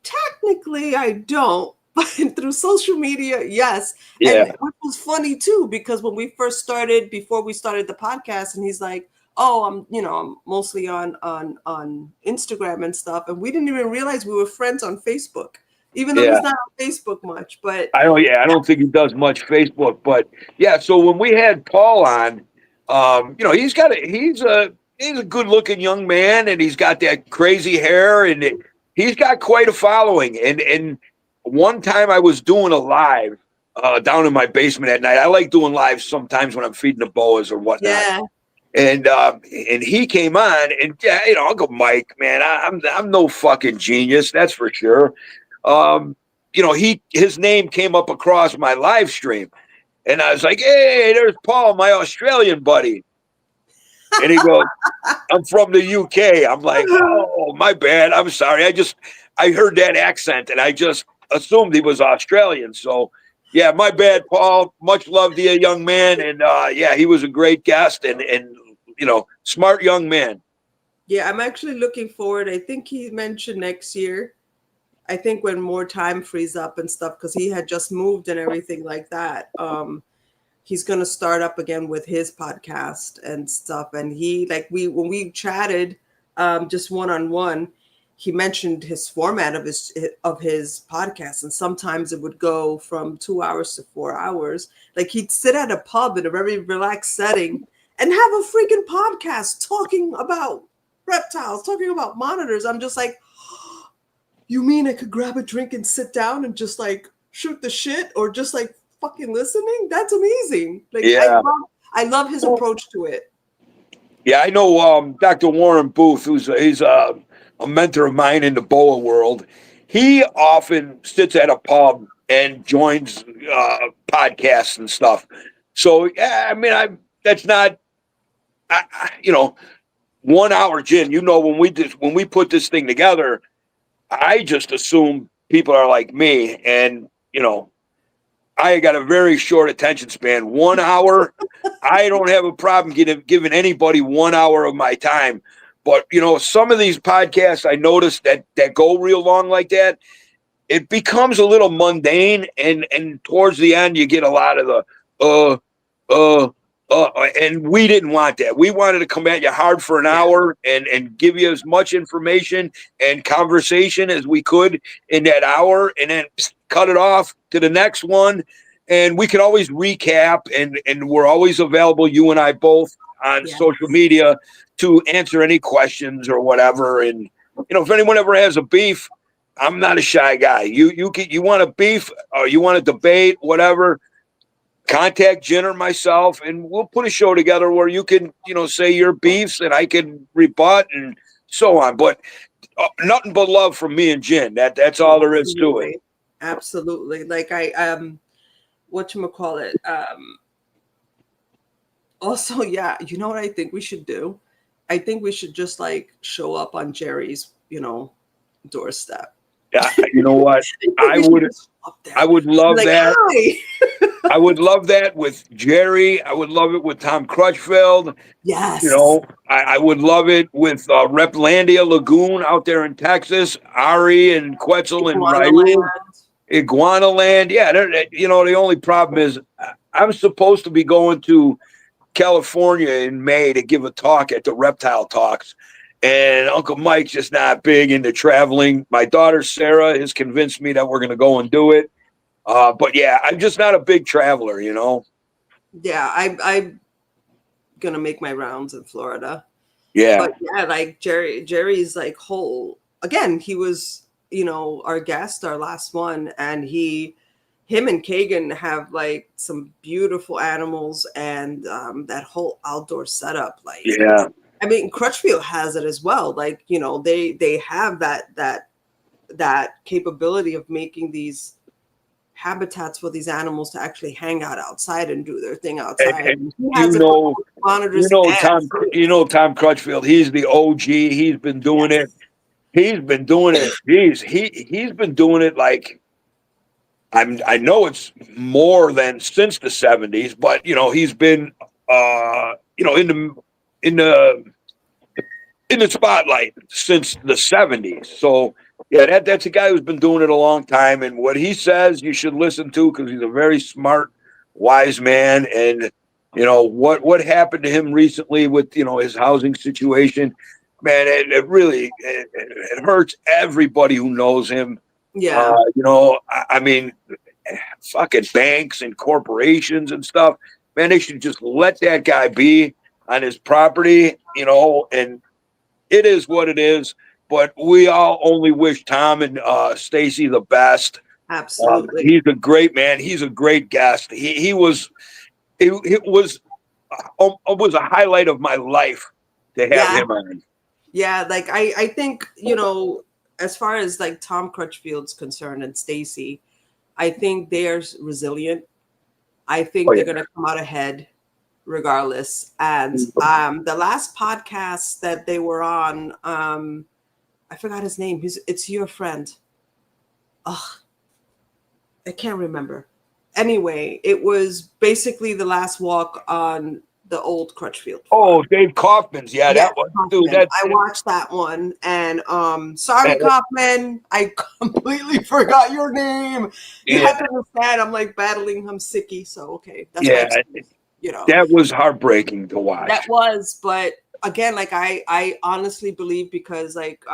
technically I don't, but through social media, yes. yeah. And it was funny too, because when we first started, before we started the podcast, and he's like, "Oh, I'm mostly on Instagram and stuff," and we didn't even realize we were friends on Facebook, even though he's not on Facebook much. But I don't think he does much Facebook, but yeah. So when we had Paul on, you know, he's a good looking young man, and he's got that crazy hair, and he's got quite a following. And one time I was doing a live down in my basement at night. I like doing live sometimes when I'm feeding the boas or whatnot. yeah. And he came on, and yeah, you know, Uncle Mike, man, I'm no fucking genius, that's for sure. You know, his name came up across my live stream, and I was like, "Hey, there's Paul, my Australian buddy." And he goes, I'm from the UK. I'm like, oh, my bad. I'm sorry. I heard that accent and I just assumed he was Australian. So, yeah, my bad, Paul. Much love to you, young man. And yeah, he was a great guest and smart young man. Yeah, I'm actually looking forward. I think he mentioned next year. I think when more time frees up and stuff, because he had just moved and everything like that. He's going to start up again with his podcast and stuff. And when we chatted just one-on-one, he mentioned his format of his podcast. And sometimes it would go from 2 hours to 4 hours. Like he'd sit at a pub in a very relaxed setting and have a freaking podcast talking about reptiles, talking about monitors. I'm just like, you mean I could grab a drink and sit down and just like shoot the shit or just like fucking listening? That's amazing. Like, yeah. I love his approach to it. Yeah, I know Dr. Warren Booth, he's a mentor of mine in the boa world. He often sits at a pub and joins podcasts and stuff. So, yeah, I mean, that's not, 1 hour, Jen, when we put this thing together, I just assume people are like me. And, I got a very short attention span. 1 hour, I don't have a problem giving anybody 1 hour of my time. But, some of these podcasts I noticed that go real long like that, it becomes a little mundane. And towards the end, you get a lot of the, and we didn't want that. We wanted to come at you hard for an hour and give you as much information and conversation as we could in that hour and then cut it off to the next one. And we could always recap and we're always available, you and I both, on social media to answer any questions or whatever. And, if anyone ever has a beef, I'm not a shy guy. You want a beef or you want to debate, whatever, contact Jen or myself, and we'll put a show together where you can, say your beefs and I can rebut and so on. But nothing but love from me and Jen. That's all there is to it. Absolutely. Like whatchamacallit? Also, yeah, you know what I think we should do? I think we should just like show up on Jerry's, doorstep. Yeah, you know what? I would love like, that. I would love that with Jerry. I would love it with Tom Crutchfield. Yes. I would love it with Replandia Lagoon out there in Texas. Ari and Quetzal and Ryu. Iguana Land. Yeah, the only problem is I'm supposed to be going to California in May to give a talk at the Reptile Talks. And Uncle Mike's just not big into traveling. My daughter, Sarah, has convinced me that we're going to go and do it. But yeah, I'm just not a big traveler, Yeah, I'm going to make my rounds in Florida. Yeah. But yeah, like Jerry's like again, he was, our guest, our last one. And him and Kagan have like some beautiful animals and that whole outdoor setup. Like, yeah. I mean, Crutchfield has it as well. Like, they have that capability of making these habitats for these animals to actually hang out outside and do their thing outside. And Tom Crutchfield, he's the OG. He's been doing it. He's been doing it. He's been doing it like I know it's more than since the 70s, but he's been in the spotlight since the 70s. So yeah, that's a guy who's been doing it a long time, and what he says you should listen to because he's a very smart, wise man. And what happened to him recently with his housing situation, man, it really it hurts everybody who knows him. Yeah, I mean, fucking banks and corporations and stuff, man, they should just let that guy be on his property, and it is what it is. But we all only wish Tom and Stacy the best. Absolutely. He's a great man. He's a great guest. It was a highlight of my life to have him on. Yeah, like I think, as far as like Tom Crutchfield's concerned and Stacy, I think they're resilient. I think they're going to come out ahead. regardless. And the last podcast that they were on, I forgot his name. It's your friend. Oh, I can't remember. Anyway, it was basically the last walk on the old Crutchfield farm. Oh, Dave Kaufman's. Yeah, that one. Dude, I watched that one. And sorry, Kaufman, I completely forgot your name. You have to understand, I'm like battling sicky. So, okay. That's that was heartbreaking to watch. That was, but again, like I honestly believe, because like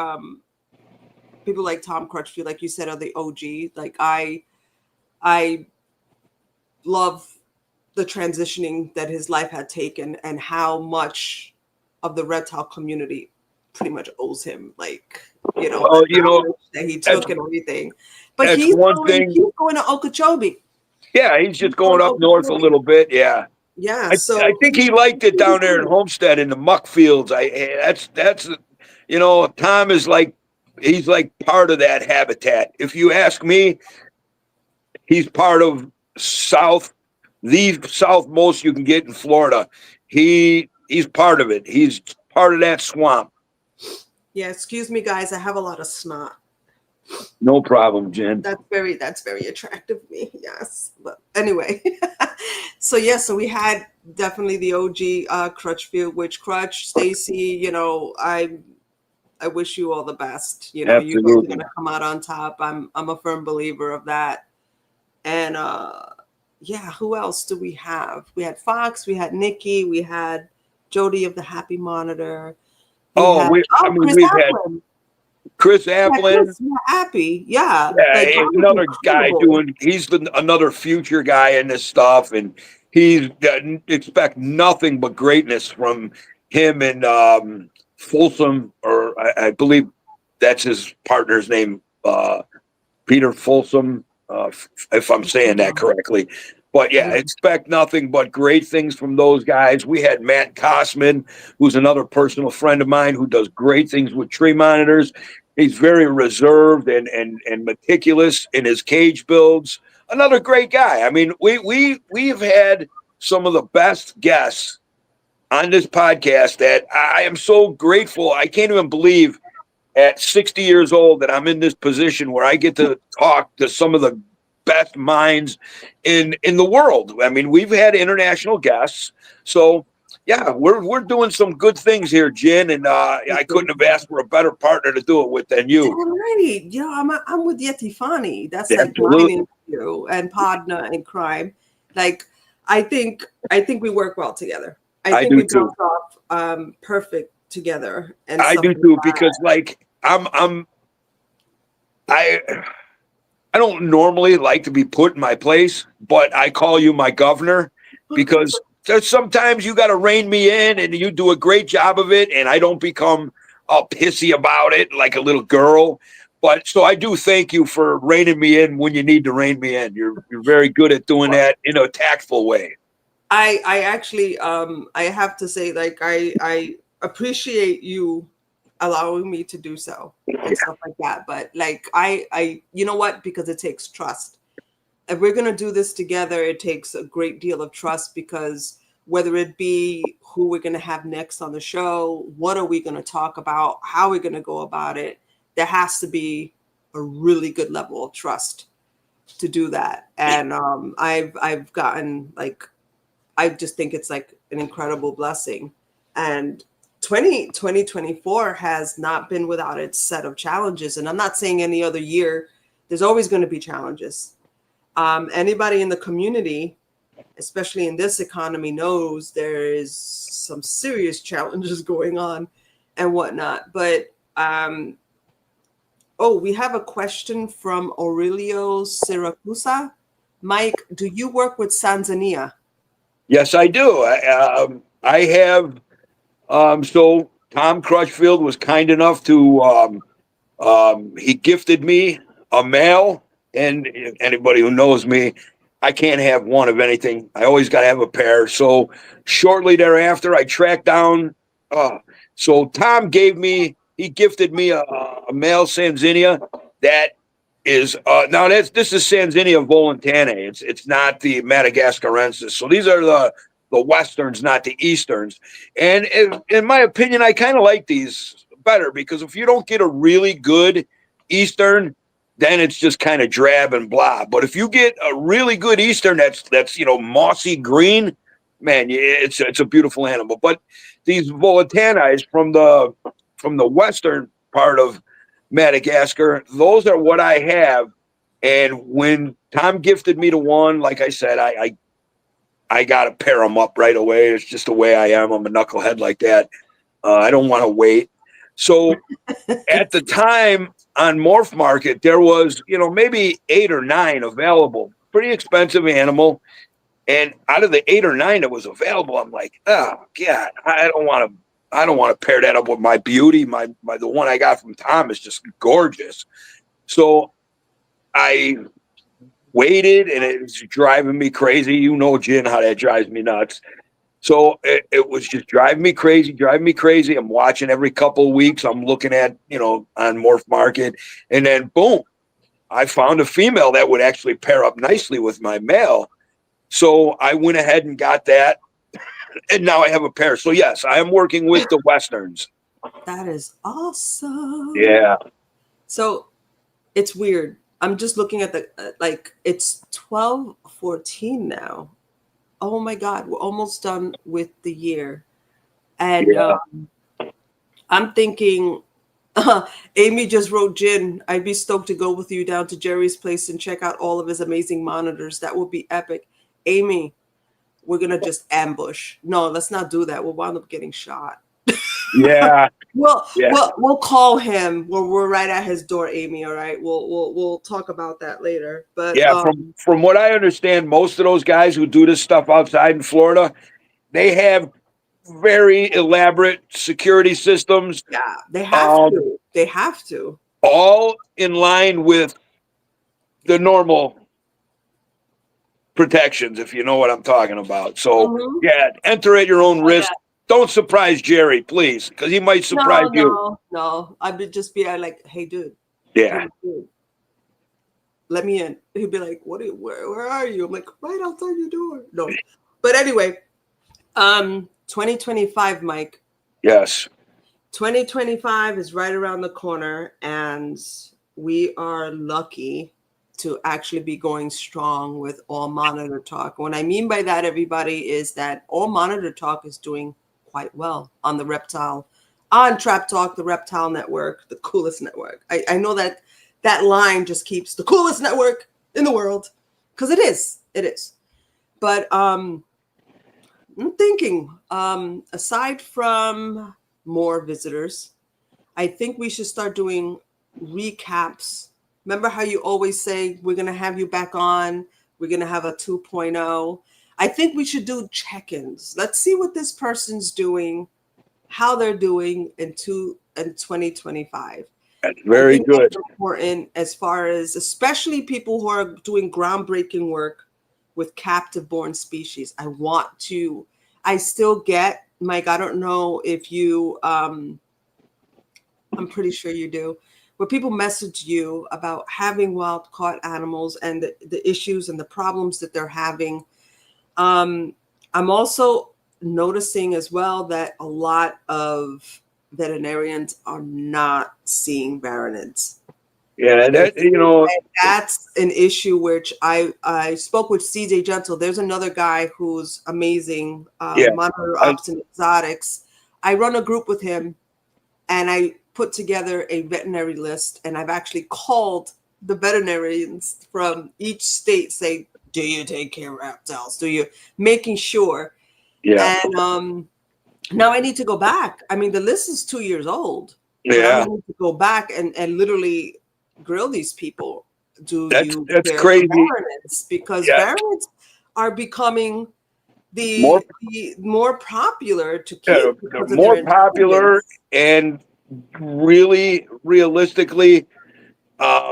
people like Tom Crutchfield, like you said, are the OG. Like I love the transitioning that his life had taken and how much of the reptile community pretty much owes him, like, that he took and everything. But he's going to Okeechobee. Yeah, he's just going up north a little bit. Yeah. Yeah. I think he liked it down there in Homestead in the muck fields. That's Tom is like, he's like part of that habitat. If you ask me, he's part of the southmost you can get in Florida. He's part of it. He's part of that swamp. Yeah, excuse me, guys. I have a lot of snot. No problem, Jen. That's very attractive of me. Yes. But anyway, so we had definitely the OG Crutchfield, which Crutch, Stacy, I wish you all the best. You guys are gonna come out on top. I'm a firm believer of that. And who else do we have? We had Fox, we had Nikki, we had Jody of the Happy Monitor. We've had Chris Applin. Happy, yeah. Another guy he's another future guy in this stuff, and he's expect nothing but greatness from him and Folsom, or I believe that's his partner's name, Peter Folsom. If I'm saying that correctly. But expect nothing but great things from those guys. We had Matt Kosman, who's another personal friend of mine who does great things with tree monitors. He's very reserved and meticulous in his cage builds. Another great guy. I mean, we've had some of the best guests on this podcast that I am so grateful. I can't even believe at 60 years old that I'm in this position where I get to talk to some of the best minds in the world. I mean, we've had international guests. So we're doing some good things here, Jen, and I couldn't have asked for a better partner to do it with than you. Alrighty. I'm with Yeti Fani. That's like mine and partner in crime. Like I think we work well together. I think we bounce off perfect together. And I do too, because like I don't normally like to be put in my place, but I call you my governor because there's sometimes you got to rein me in and you do a great job of it. And I don't become all pissy about it like a little girl. But so I do thank you for reining me in when you need to rein me in. You're very good at doing that in a tactful way. I actually, I have to say, like, I appreciate you allowing me to do so and stuff like that. But like, you know what? Because it takes trust. If we're going to do this together, it takes a great deal of trust, because whether it be who we're going to have next on the show, what are we going to talk about, how we're going to go about it, there has to be a really good level of trust to do that. And I've gotten, like, I just think it's like an incredible blessing. And 2024 has not been without its set of challenges. And I'm not saying any other year, there's always going to be challenges. Anybody in the community, especially in this economy, knows there is some serious challenges going on and whatnot. But we have a question from Aurelio Siracusa. Mike, do you work with Tanzania? Yes, I do. I have. So Tom Crutchfield was kind enough to, he gifted me a male, and anybody who knows me, I can't have one of anything. I always got to have a pair. So shortly thereafter, I tracked down, so Tom he gifted me a male Sanzinia that is, now this is Sanzinia volantanae. It's not the Madagascarensis. So these are Westerns, not the Easterns. And in my opinion, I kind of like these better because if you don't get a really good Eastern, then it's just kind of drab and blah. But if you get a really good Eastern that's mossy green, man, it's a beautiful animal. But these Volatanis from the western part of Madagascar, those are what I have. And when Tom gifted me to one, like I said, I got to pair them up right away. It's just the way I am. I'm a knucklehead like that. I don't want to wait. So at the time on Morph Market, there was, maybe 8 or 9 available. Pretty expensive animal. And out of the 8 or 9 that was available, I'm like, oh God, I don't want to pair that up with my beauty. The one I got from Tom is just gorgeous. So I waited, and it was driving me crazy. Jen, how that drives me nuts. So it was just driving me crazy. I'm watching every couple of weeks. I'm looking at, on Morph Market. And then, boom, I found a female that would actually pair up nicely with my male. So I went ahead and got that. And now I have a pair. So, yes, I am working with the Westerns. That is awesome. Yeah. So it's weird. I'm just looking at it's 12/14 now. Oh my God, we're almost done with the year. And I'm thinking, Amy just wrote, Jen, I'd be stoked to go with you down to Jerry's place and check out all of his amazing monitors. That would be epic. Amy, we're going to just ambush. No, let's not do that. We'll wind up getting shot. Yeah. We'll call him when we're right at his door, Amy. All right. We'll talk about that later. But yeah, from what I understand, most of those guys who do this stuff outside in Florida, they have very elaborate security systems. Yeah, they have to. They have to. All in line with the normal protections, if you know what I'm talking about. So yeah, enter at your own risk. Don't surprise Jerry, please, because he might surprise you. No, I would just be like, "Hey, dude, let me in." He'd be like, where are you?" I'm like, "Right outside your door." No, but anyway, 2025, Mike. Yes, 2025 is right around the corner, and we are lucky to actually be going strong with All Monitor Talk. What I mean by that, everybody, is that All Monitor Talk is doing quite well on the Reptile, on Trap Talk, the Reptile Network, the coolest network. I know that line just keeps the coolest network in the world, because it is. But I'm thinking, aside from more visitors, I think we should start doing recaps. Remember how you always say, we're going to have you back on, we're going to have a 2.0. I think we should do check-ins. Let's see what this person's doing, how they're doing in 2025. That's very good. That's important, as far as especially people who are doing groundbreaking work with captive-born species. I still get, Mike, I don't know if you, I'm pretty sure you do, where people message you about having wild-caught animals and the issues and the problems that they're having. I'm also noticing as well that a lot of veterinarians are not seeing varanids. Yeah, that's an issue which I spoke with CJ Gentle. There's another guy who's amazing, Monitor Ops and Exotics. I run a group with him, and I put together a veterinary list, and I've actually called the veterinarians from each state saying, do you take care of reptiles? Do you, making sure? Yeah. And now I need to go back. I mean, the list is 2 years old. Yeah. I need to go back and literally grill these people. That's crazy. Because varanids are becoming the more popular to keep. They're more popular, and really, realistically,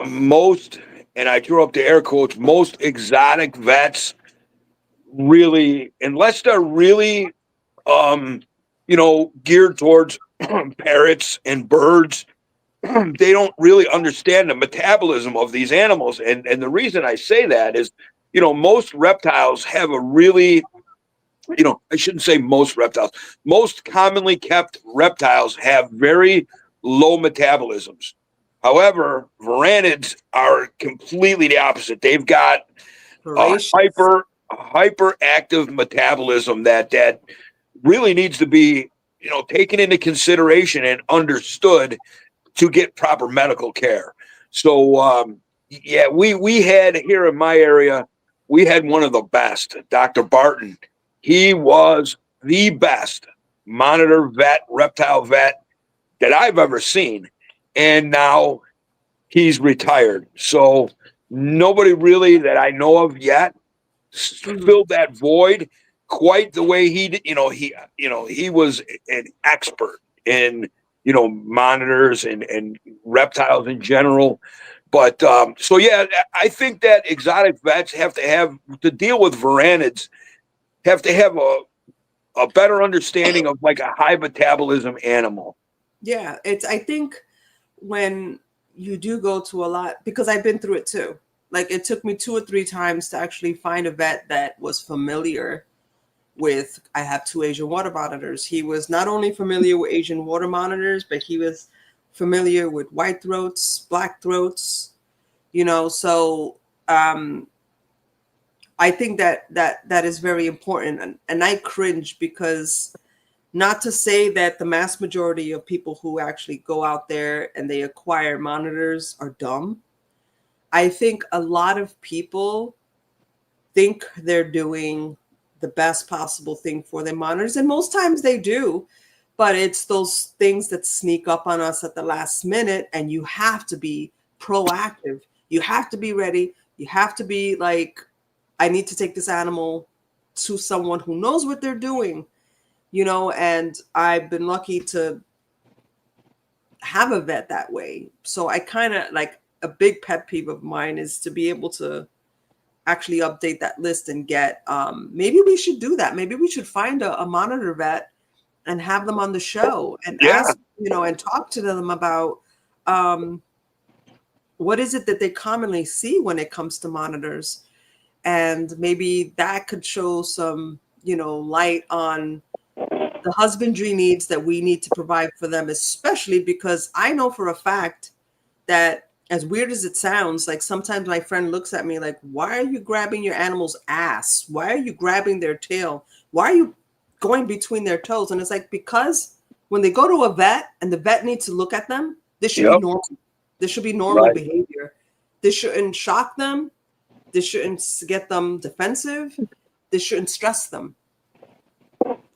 most, and I drew up the air quotes, most exotic vets really, unless they're really, geared towards parrots and birds, they don't really understand the metabolism of these animals. And the reason I say that is, most reptiles have a really I shouldn't say most reptiles. Most commonly kept reptiles have very low metabolisms. However, varanids are completely the opposite. They've got a Voracious. hyperactive metabolism that really needs to be, taken into consideration and understood to get proper medical care. So, yeah, we had here in my area, we had one of the best, Dr. Barton. He was the best monitor vet, reptile vet that I've ever seen. And now he's retired. So nobody really that I know of yet filled that void quite the way he did. He was an expert in, monitors and reptiles in general. But so, yeah, I think that exotic vets have to deal with varanids, have to have a better understanding of like a high metabolism animal. Yeah, I think when you do go to a lot, because I've been through it too. Like it took me 2 or 3 times to actually find a vet that was familiar with, I have 2 Asian water monitors. He was not only familiar with Asian water monitors, but he was familiar with white throats, black throats, so I think that is very important. And I cringe because, not to say that the mass majority of people who actually go out there and they acquire monitors are dumb. I think a lot of people think they're doing the best possible thing for their monitors. And most times they do, but it's those things that sneak up on us at the last minute. And you have to be proactive. You have to be ready. You have to be like, I need to take this animal to someone who knows what they're doing. And I've been lucky to have a vet that way. So I kind of like, a big pet peeve of mine is to be able to actually update that list and get, maybe we should do that. Maybe we should find a monitor vet and have them on the show and ask, and talk to them about what is it that they commonly see when it comes to monitors. And maybe that could show some, light on the husbandry needs that we need to provide for them, especially because I know for a fact that, as weird as it sounds, like sometimes my friend looks at me like, why are you grabbing your animal's ass? Why are you grabbing their tail? Why are you going between their toes? And it's like, because when they go to a vet and the vet needs to look at them, this should be normal. This should be normal behavior. This shouldn't shock them. This shouldn't get them defensive. This shouldn't stress them.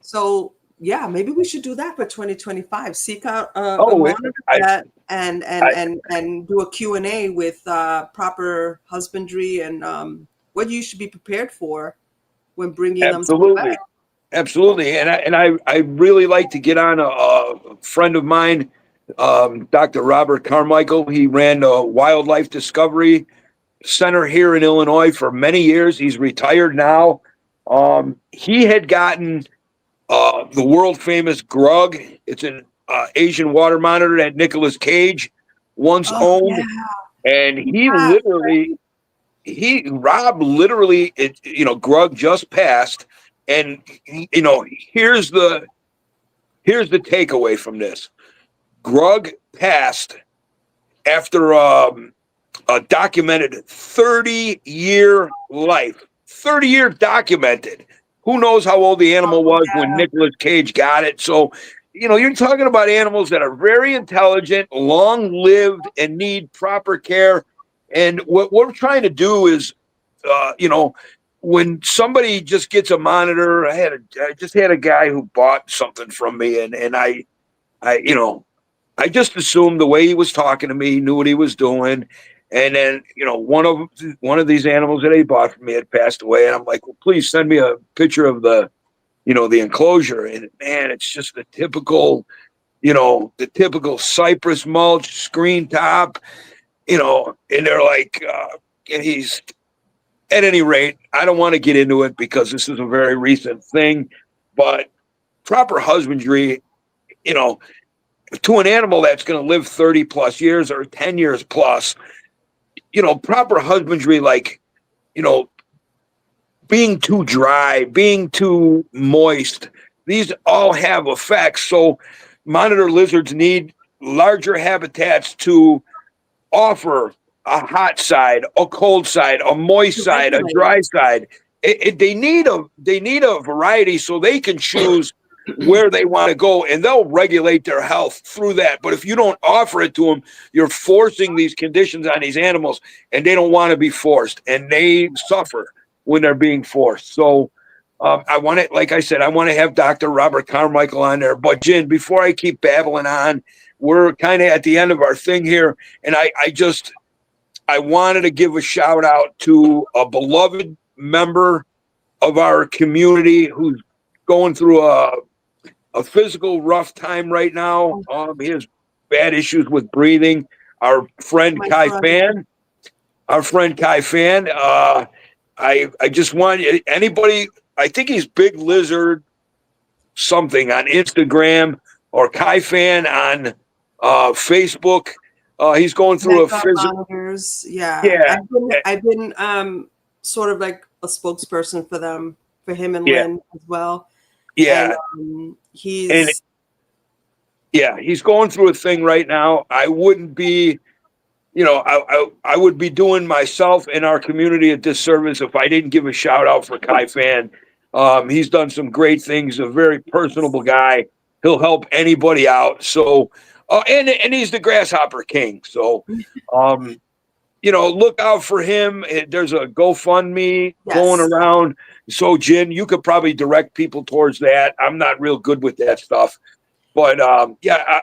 So, yeah, maybe we should do that for 2025. Seek out a monitor vet and do a Q&A with proper husbandry and what you should be prepared for when bringing them to the vet. Absolutely. And I really like to get on a friend of mine, Dr. Robert Carmichael. He ran a wildlife discovery center here in Illinois for many years. He's retired now. He had gotten the world famous Grug. It's an Asian water monitor that Nicolas Cage once owned. Yeah. And Rob literally, Grug just passed. And, here's the takeaway from this. Grug passed after a documented 30-year life. 30 years documented. Who knows how old the animal was when Nicolas Cage got it. So, you're talking about animals that are very intelligent, long-lived, and need proper care. And what we're trying to do is, when somebody just gets a monitor, I just had a guy who bought something from me, and I just assumed the way he was talking to me, he knew what he was doing. And then, one of these animals that he bought from me had passed away. And I'm like, well, please send me a picture of the enclosure. And man, it's just the typical cypress mulch screen top, and they're like, and he's, at any rate, I don't want to get into it because this is a very recent thing, but proper husbandry, to an animal that's going to live 30 plus years or 10 years plus, proper husbandry, like, being too dry, being too moist. These all have effects. So monitor lizards need larger habitats to offer a hot side, a cold side, a moist side, a dry side. They need a variety so they can choose where they want to go, and they'll regulate their health through that. But if you don't offer it to them, you're forcing these conditions on these animals, and they don't want to be forced, and they suffer when they're being forced. So I want to, like I said, I want to have Dr. Robert Carmichael on there. But Jen, before I keep babbling on, we're kind of at the end of our thing here, and I wanted to give a shout out to a beloved member of our community who's going through a physical rough time right now. He has bad issues with breathing. Our friend Kai Fan. I just want anybody. I think he's Big Lizard something on Instagram, or Kai Fan on Facebook. He's going through a physical. Yeah. I've been sort of like a spokesperson for him and Lynn as well. Yeah. And, he's going through a thing right now. I wouldn't be, I would be doing myself and our community a disservice if I didn't give a shout out for Kai Fan. He's done some great things, a very personable guy. He'll help anybody out. So, and he's the Grasshopper King. So, look out for him. There's a GoFundMe going around. So, Jen, you could probably direct people towards that. I'm not real good with that stuff. But,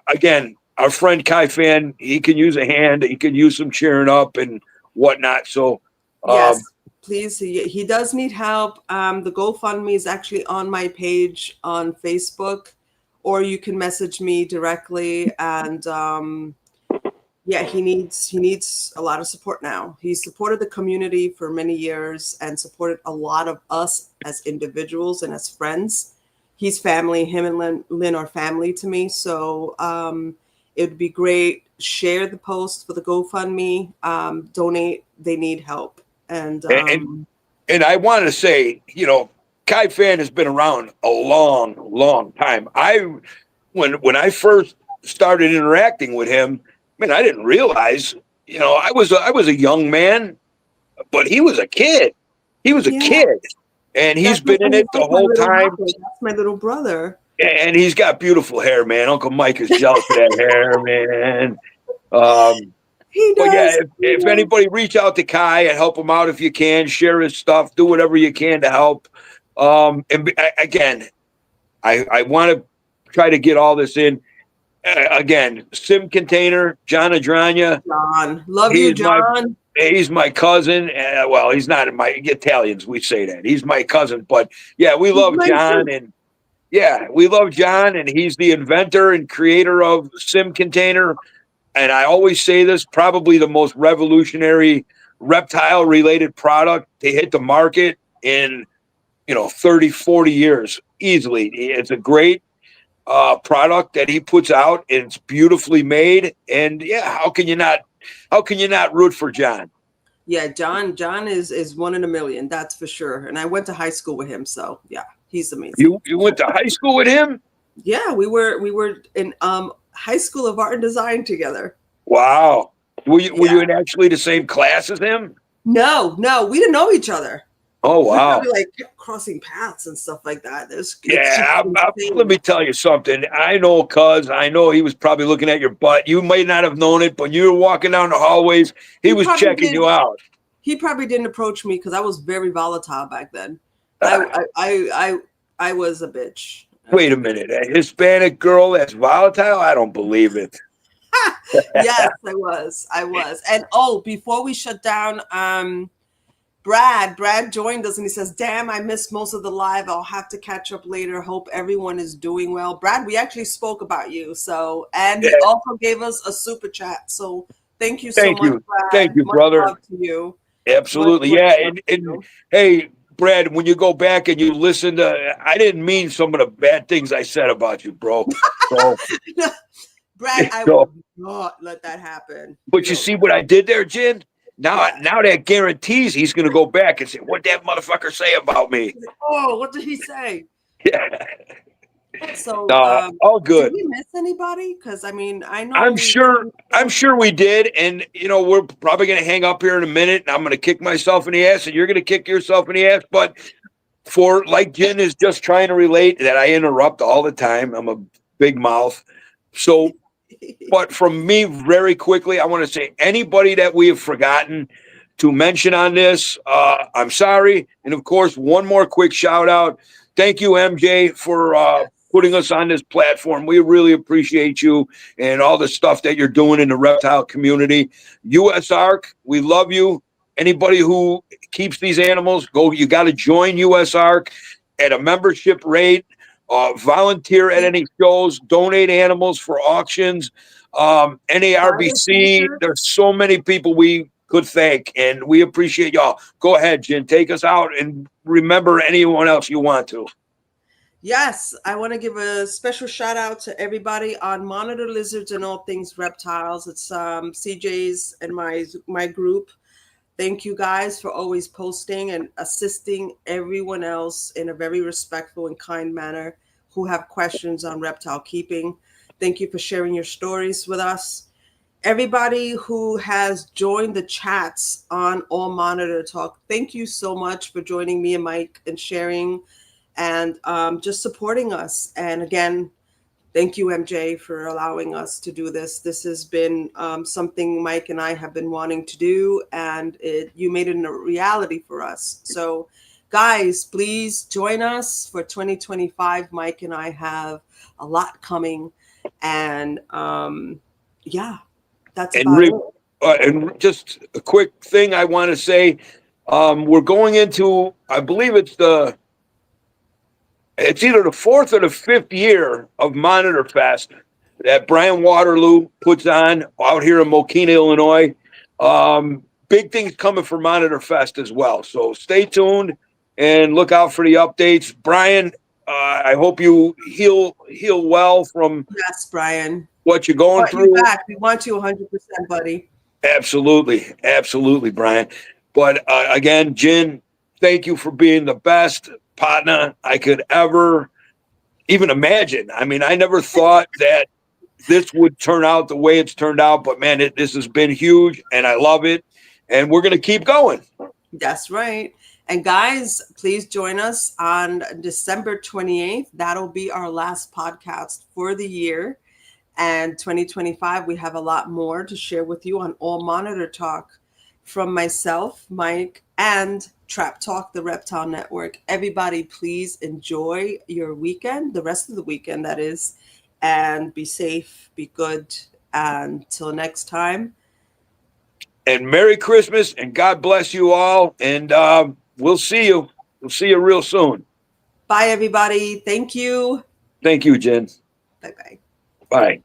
again, our friend Kai Fan, he can use a hand. He can use some cheering up and whatnot. So, yes, please. He does need help. The GoFundMe is actually on my page on Facebook, or you can message me directly. And he needs a lot of support now. He's supported the community for many years and supported a lot of us as individuals and as friends. He's family. Him and Lynn are family to me. So it would be great. Share the post for the GoFundMe. Donate. They need help. And I want to say, Kai Fan has been around a long, long time. When I first started interacting with him, I didn't realize, I was a young man, but he was a kid. He was a kid, and he's been in it the whole time. That's my little brother. And he's got beautiful hair, man. Uncle Mike is jealous of that hair, man. He does. But if anybody, reach out to Kai and help him out if you can. Share his stuff. Do whatever you can to help. And again, I want to try to get all this in. Again, Sim Container, John Adranya. John, love you, John. He's my cousin. Well, he's not my Italians. We say that he's my cousin, but we love John, and we love John, and he's the inventor and creator of Sim Container. And I always say this: probably the most revolutionary reptile-related product to hit the market in 30, 40 years easily. It's a great product that he puts out, and it's beautifully made. And how can you not root for John? Yeah, John is one in a million, that's for sure. And I went to high school with him, so he's amazing. You went to high school with him? Yeah, we were in high school of art and design together. Were you in actually the same class as him? No, we didn't know each other. Oh, wow. We probably kept crossing paths and stuff like that. Let me tell you something. I know he was probably looking at your butt. You might not have known it, but you were walking down the hallways. He was checking you out. He probably didn't approach me because I was very volatile back then. I was a bitch. Wait a minute. A Hispanic girl that's volatile? I don't believe it. Yes, I was. And before we shut down, Brad joined us and he says, damn, I missed most of the live. I'll have to catch up later. Hope everyone is doing well. Brad, we actually spoke about you. So, and he also gave us a super chat. So thank you so much, Brad. Thank you, much brother. love to you. Absolutely. And hey, Brad, when you go back and you listen to, I didn't mean some of the bad things I said about you, bro. So, Brad, I will not let that happen. But you see what I did there, Jen? Now that guarantees he's going to go back and say, "What that motherfucker say about me?" Oh, what did he say? Yeah. So, all good. Did we miss anybody? Because I mean, I know I'm sure we did, and we're probably going to hang up here in a minute, and I'm going to kick myself in the ass, and you're going to kick yourself in the ass. But for like Jen is just trying to relate that I interrupt all the time. I'm a big mouth, so. But from me, very quickly, I want to say anybody that we have forgotten to mention on this, I'm sorry. And of course, one more quick shout out. Thank you, MJ, for putting us on this platform. We really appreciate you and all the stuff that you're doing in the reptile community. US ARC, we love you. Anybody who keeps these animals, you got to join US ARC at a membership rate. Volunteer at any shows, donate animals for auctions, NARBC. There's so many people we could thank, and we appreciate y'all. Go ahead, Jen, take us out, and remember anyone else you want to. Yes, I want to give a special shout out to everybody on Monitor Lizards and All Things Reptiles. It's CJ's and my group. Thank you guys for always posting and assisting everyone else in a very respectful and kind manner who have questions on reptile keeping. Thank you for sharing your stories with us. Everybody who has joined the chats on All Monitor Talk, thank you so much for joining me and Mike and sharing and just supporting us. And again, thank you, MJ, for allowing us to do this. This has been something Mike and I have been wanting to do, and you made it a reality for us. So, guys, please join us for 2025. Mike and I have a lot coming, and yeah, that's about it. And just a quick thing I want to say, we're going into, I believe it's either the fourth or the fifth year of Monitor Fest that Bryan Waterloo puts on out here in Mokina, Illinois. Big things coming for Monitor Fest as well. So stay tuned and look out for the updates. Bryan, I hope you heal well from Bryan, what you're going through. You back. We want you 100%, buddy. Absolutely, Bryan. But again, Jen, thank you for being the best partner I could ever even imagine. I mean, I never thought that this would turn out the way it's turned out, but man, this has been huge and I love it. And we're going to keep going. That's right. And guys, please join us on December 28th. That'll be our last podcast for the year. And 2025, we have a lot more to share with you on All Monitor Talk from myself, Mike, and Trap Talk, the Reptile Network. Everybody, please enjoy your weekend, the rest of the weekend, that is, and be safe, be good. Until next time. And Merry Christmas, and God bless you all. And we'll see you. We'll see you real soon. Bye, everybody. Thank you. Thank you, Jen. Bye-bye. Bye.